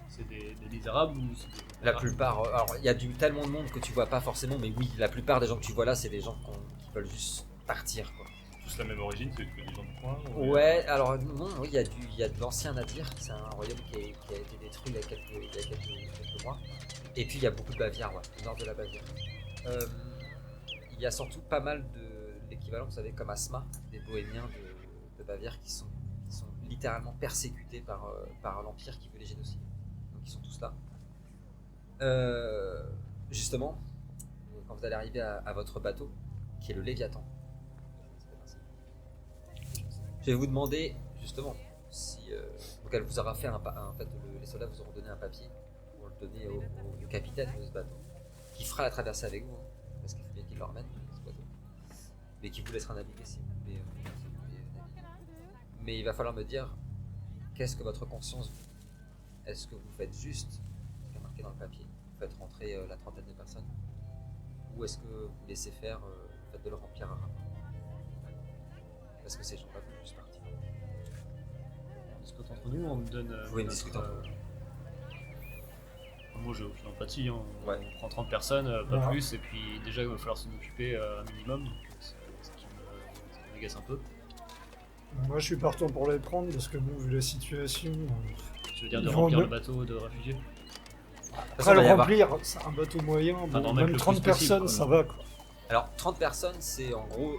C'est des misérables ou c'est des... La plupart, alors il y a tellement de monde que tu vois pas forcément, mais oui, la plupart des gens que tu vois là, c'est des gens qui veulent juste partir, quoi. Tous la même origine, c'est que des gens du coin ou- Ouais, alors non, oui, il y a de l'ancien Nadir, c'est un royaume qui a été détruit il y a quelques mois. Et puis il y a beaucoup de Bavière, ouais, au nord de la Bavière. Il y a surtout pas mal de l'équivalent, vous savez, comme Asma, des bohémiens de Bavière qui sont littéralement persécutés par l'Empire qui veut les génocider. Donc ils sont tous là. Justement, quand vous allez arriver à votre bateau, qui est le Léviathan, je vais vous demander justement si donc elle vous aura fait en fait les soldats vous auront donné un papier pour le donner au capitaine de ce bateau, qui fera la traversée avec vous, hein, parce qu'il faut bien qu'il le remette ce bateau, mais qui vous laissera naviguer si vous voulez naviguer. Mais il va falloir me dire qu'est-ce que votre conscience vous dit. Est-ce que vous faites juste ce qui est marqué dans le papier, vous faites rentrer la trentaine de personnes, ou est-ce que vous laissez faire le fait de le remplir à rapport? Parce que ces gens-là veulent juste partir. On discute entre nous, on me donne. Vous pouvez discuter entre vous. Moi, j'ai aucune empathie. Hein. Ouais. On prend 30 personnes, pas Ouais. plus, et puis déjà, il va falloir s'en occuper un minimum. Donc, c'est ce qui m'agace un peu. Moi, je suis partant pour les prendre parce que, bon, vu la situation. Je veux dire, de Ils vont remplir me- le bateau de réfugiés. Après, le remplir, c'est un bateau moyen. Enfin, Bon, d'en mettre même le 30 plus possible, personnes, quoi. ça va, quoi. Alors, 30 personnes, c'est en gros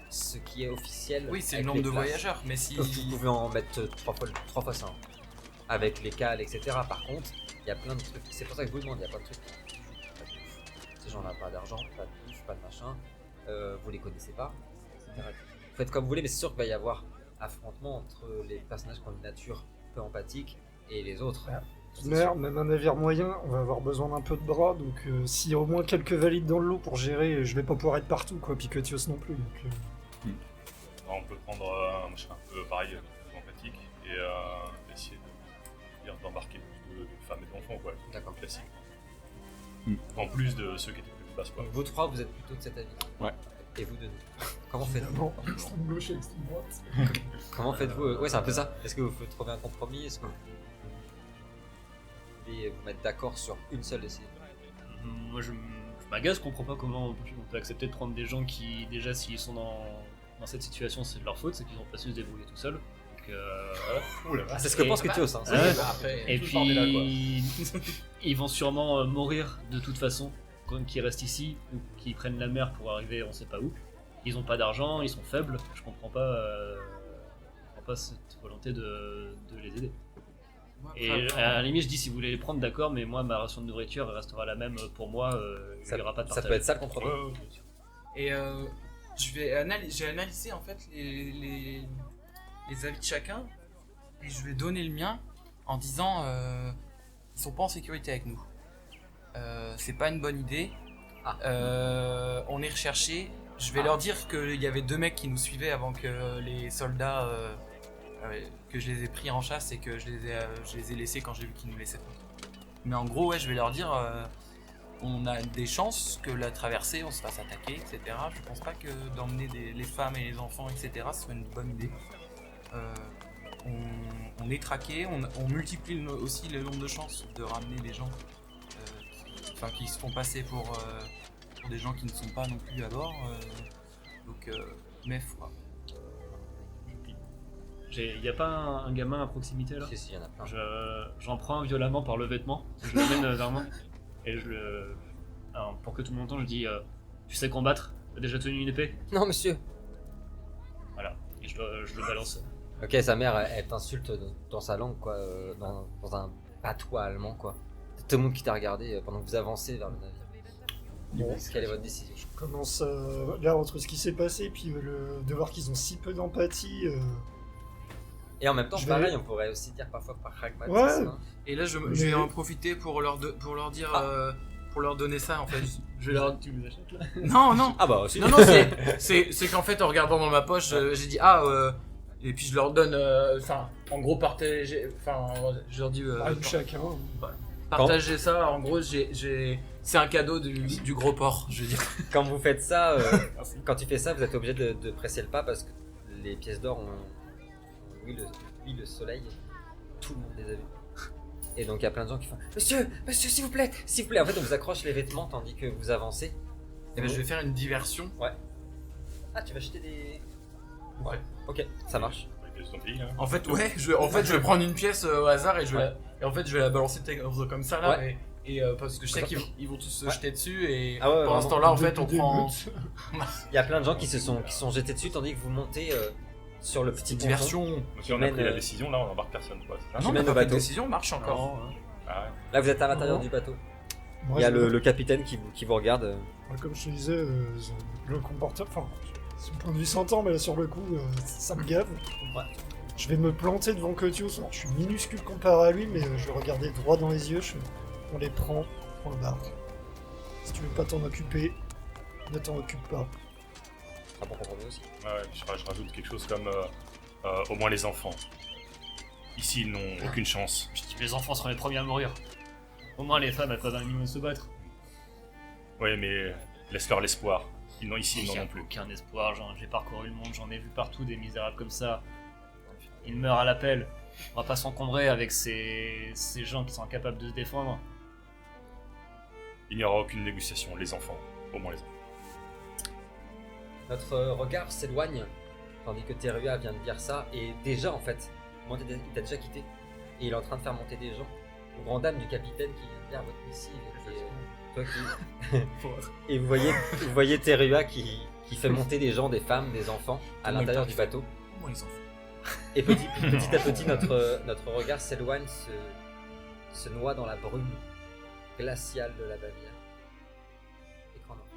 ce qui est officiel. Oui, c'est avec le nombre les de places. voyageurs, mais si... Vous pouvez en mettre 3 fois ça. Avec les cales, etc. Par contre, il y a plein de trucs. C'est pour ça que je vous demande, il y a plein de trucs. Pas de bouffe. Ces gens-là, pas d'argent, pas de bouffe, pas de machin. Vous les connaissez pas, etc. Faites comme vous voulez, mais c'est sûr qu'il va y avoir affrontement entre les personnages qui ont une nature peu empathique et les autres. Ouais. C'est Mais sûr. même un navire moyen, on va avoir besoin d'un peu de bras, donc s'il y a au moins quelques valides dans le lot pour gérer, je vais pas pouvoir être partout, quoi, puis Cotios non plus. Donc, On peut prendre un machin un peu pareil, empathique, et essayer d'embarquer plus de femmes et d'enfants, quoi. D'accord. Classique. En plus de ceux qui étaient plus basses, quoi. Donc, vous trois, vous êtes plutôt de cet avis. Ouais. Et vous deux. Comment faites-vous évidemment, extrême gauche et extrême droite. Comment faites-vous Ouais, c'est un peu ça. Est-ce que vous pouvez trouver un compromis? Est-ce que vous pouvez vous mettre d'accord sur une seule décision? Moi, je m'agace, je comprends pas comment on peut accepter de prendre des gens qui, déjà, s'ils sont dans cette situation, c'est de leur faute, c'est qu'ils ont pas su se débrouiller tout seuls. Donc, voilà. Ah, c'est ce que Et- pense Kutios. Hein. Ouais. Après, Et tout le bordel là, puis, ils vont sûrement mourir de toute façon, quand ils restent ici ou qu'ils prennent la mer pour arriver on sait pas où. Ils ont pas d'argent, ils sont faibles, je comprends pas cette volonté de les aider. Et à la limite, je dis si vous voulez les prendre, d'accord, mais moi ma ration de nourriture elle restera la même pour moi, il n'y aura pas de Ça partage. peut être ça le compromis. Ouais, bien sûr. Et j'ai analysé en fait les avis de chacun et je vais donner le mien en disant ils sont pas en sécurité avec nous. C'est pas une bonne idée. On est recherché. Je vais leur dire qu'il y avait 2 mecs qui nous suivaient avant que les soldats que je les ai pris en chasse et que je les ai laissés quand j'ai vu qu'ils nous laissaient pas. Mais en gros, ouais, je vais leur dire on a des chances que la traversée, on se fasse attaquer, etc. Je pense pas que d'emmener les femmes et les enfants, etc. ce soit une bonne idée. on est traqué, on multiplie aussi le nombre de chances de ramener les gens qui se font passer pour des gens qui ne sont pas non plus à bord. Donc, MEF, quoi. Il n'y a pas un gamin à proximité là? Si, il y en a plein. J'en prends un violemment par le vêtement, je le mène vers moi et alors, pour que tout le monde entende, je dis tu sais combattre? T'as déjà tenu une épée? Non, monsieur. Voilà, et je le balance. Ok, sa mère, elle t'insulte dans sa langue, quoi, dans un patois allemand, quoi. Tout le monde qui t'a regardé pendant que vous avancez vers le navire. Bon, Quelle est votre décision? je commence là entre ce qui s'est passé et puis de voir qu'ils ont si peu d'empathie. Et en même temps, Je pareil, vais- on pourrait aussi dire parfois par pragmatisme. Ouais. hein. Et là, je Mais- vais en profiter pour leur dire, pour leur donner ça en fait. Je vais leur... Tu les achètes là? Non. Ah bah aussi. Non, c'est qu'en fait, en regardant dans ma poche, j'ai dit et puis je leur donne, en gros, partager, je leur dis, Chacun. partager ça, en gros, c'est un cadeau du gros porc, je veux dire. Quand vous faites ça, Merci. quand tu fais ça, vous êtes obligé de presser le pas parce que les pièces d'or ont le soleil. Tout le monde les a vues. Et donc il y a plein de gens qui font Monsieur, s'il vous plaît, s'il vous plaît. En fait, on vous accroche les vêtements tandis que vous avancez. Et ben, je vais faire une diversion. Ah, tu vas jeter des. Ouais. Ok, ça marche. Avec son pays, hein. En fait, je vais prendre une pièce au hasard et je vais la balancer comme ça là. Ouais. Et parce que je sais qu'ils vont tous se jeter dessus et Ah ouais, pendant ce temps-là, en fait, on prend Il y a plein de gens qui se sont jetés dessus tandis que vous montez sur le petit une ponton. diversion. Donc, si on a mène, pris la décision, là, on embarque personne, quoi. c'est ça Ah non, mène on au n'a pas de bateau. décision, marche encore. Non, hein. Ah ouais. Là, vous êtes à l'intérieur Non. du bateau. Moi, Il y a je- le capitaine qui vous regarde. Comme je te disais, le comportement. Enfin, son point de vue s'entend, mais là, sur le coup, ça me gave. Ouais. Je vais me planter devant Cotius. Alors, je suis minuscule comparé à lui, mais je le regardais droit dans les yeux. On les prend, on le barre. Si tu veux pas t'en occuper, ne t'en occupe pas. Ah bon, compromis aussi. Ouais, je rajoute quelque chose comme au moins les enfants. Ici, ils n'ont aucune chance. Je dis les enfants seront les premiers à mourir. Au moins les femmes elles peuvent un minimum se battre. Ouais, mais laisse-leur l'espoir. Ici, ils Il n'en n'y a ont plus. aucun espoir, j'ai parcouru le monde, j'en ai vu partout des misérables comme ça. Ils meurent à l'appel. On va pas s'encombrer avec ces gens qui sont incapables de se défendre. Il n'y aura aucune négociation, les enfants. Au moins les enfants. Notre regard s'éloigne tandis que Terua vient de dire ça. Et déjà, en fait, il t'a déjà quitté. Et il est en train de faire monter des gens. Aux grandes dames du capitaine qui vient de lire votre missive. Toi qui... Et vous voyez Terua qui fait monter des gens, des femmes, des enfants à l'intérieur du bateau. Au moins les enfants. Et petit à petit, notre regard s'éloigne, se noie dans la brume glaciale de la Bavière. Écran noir.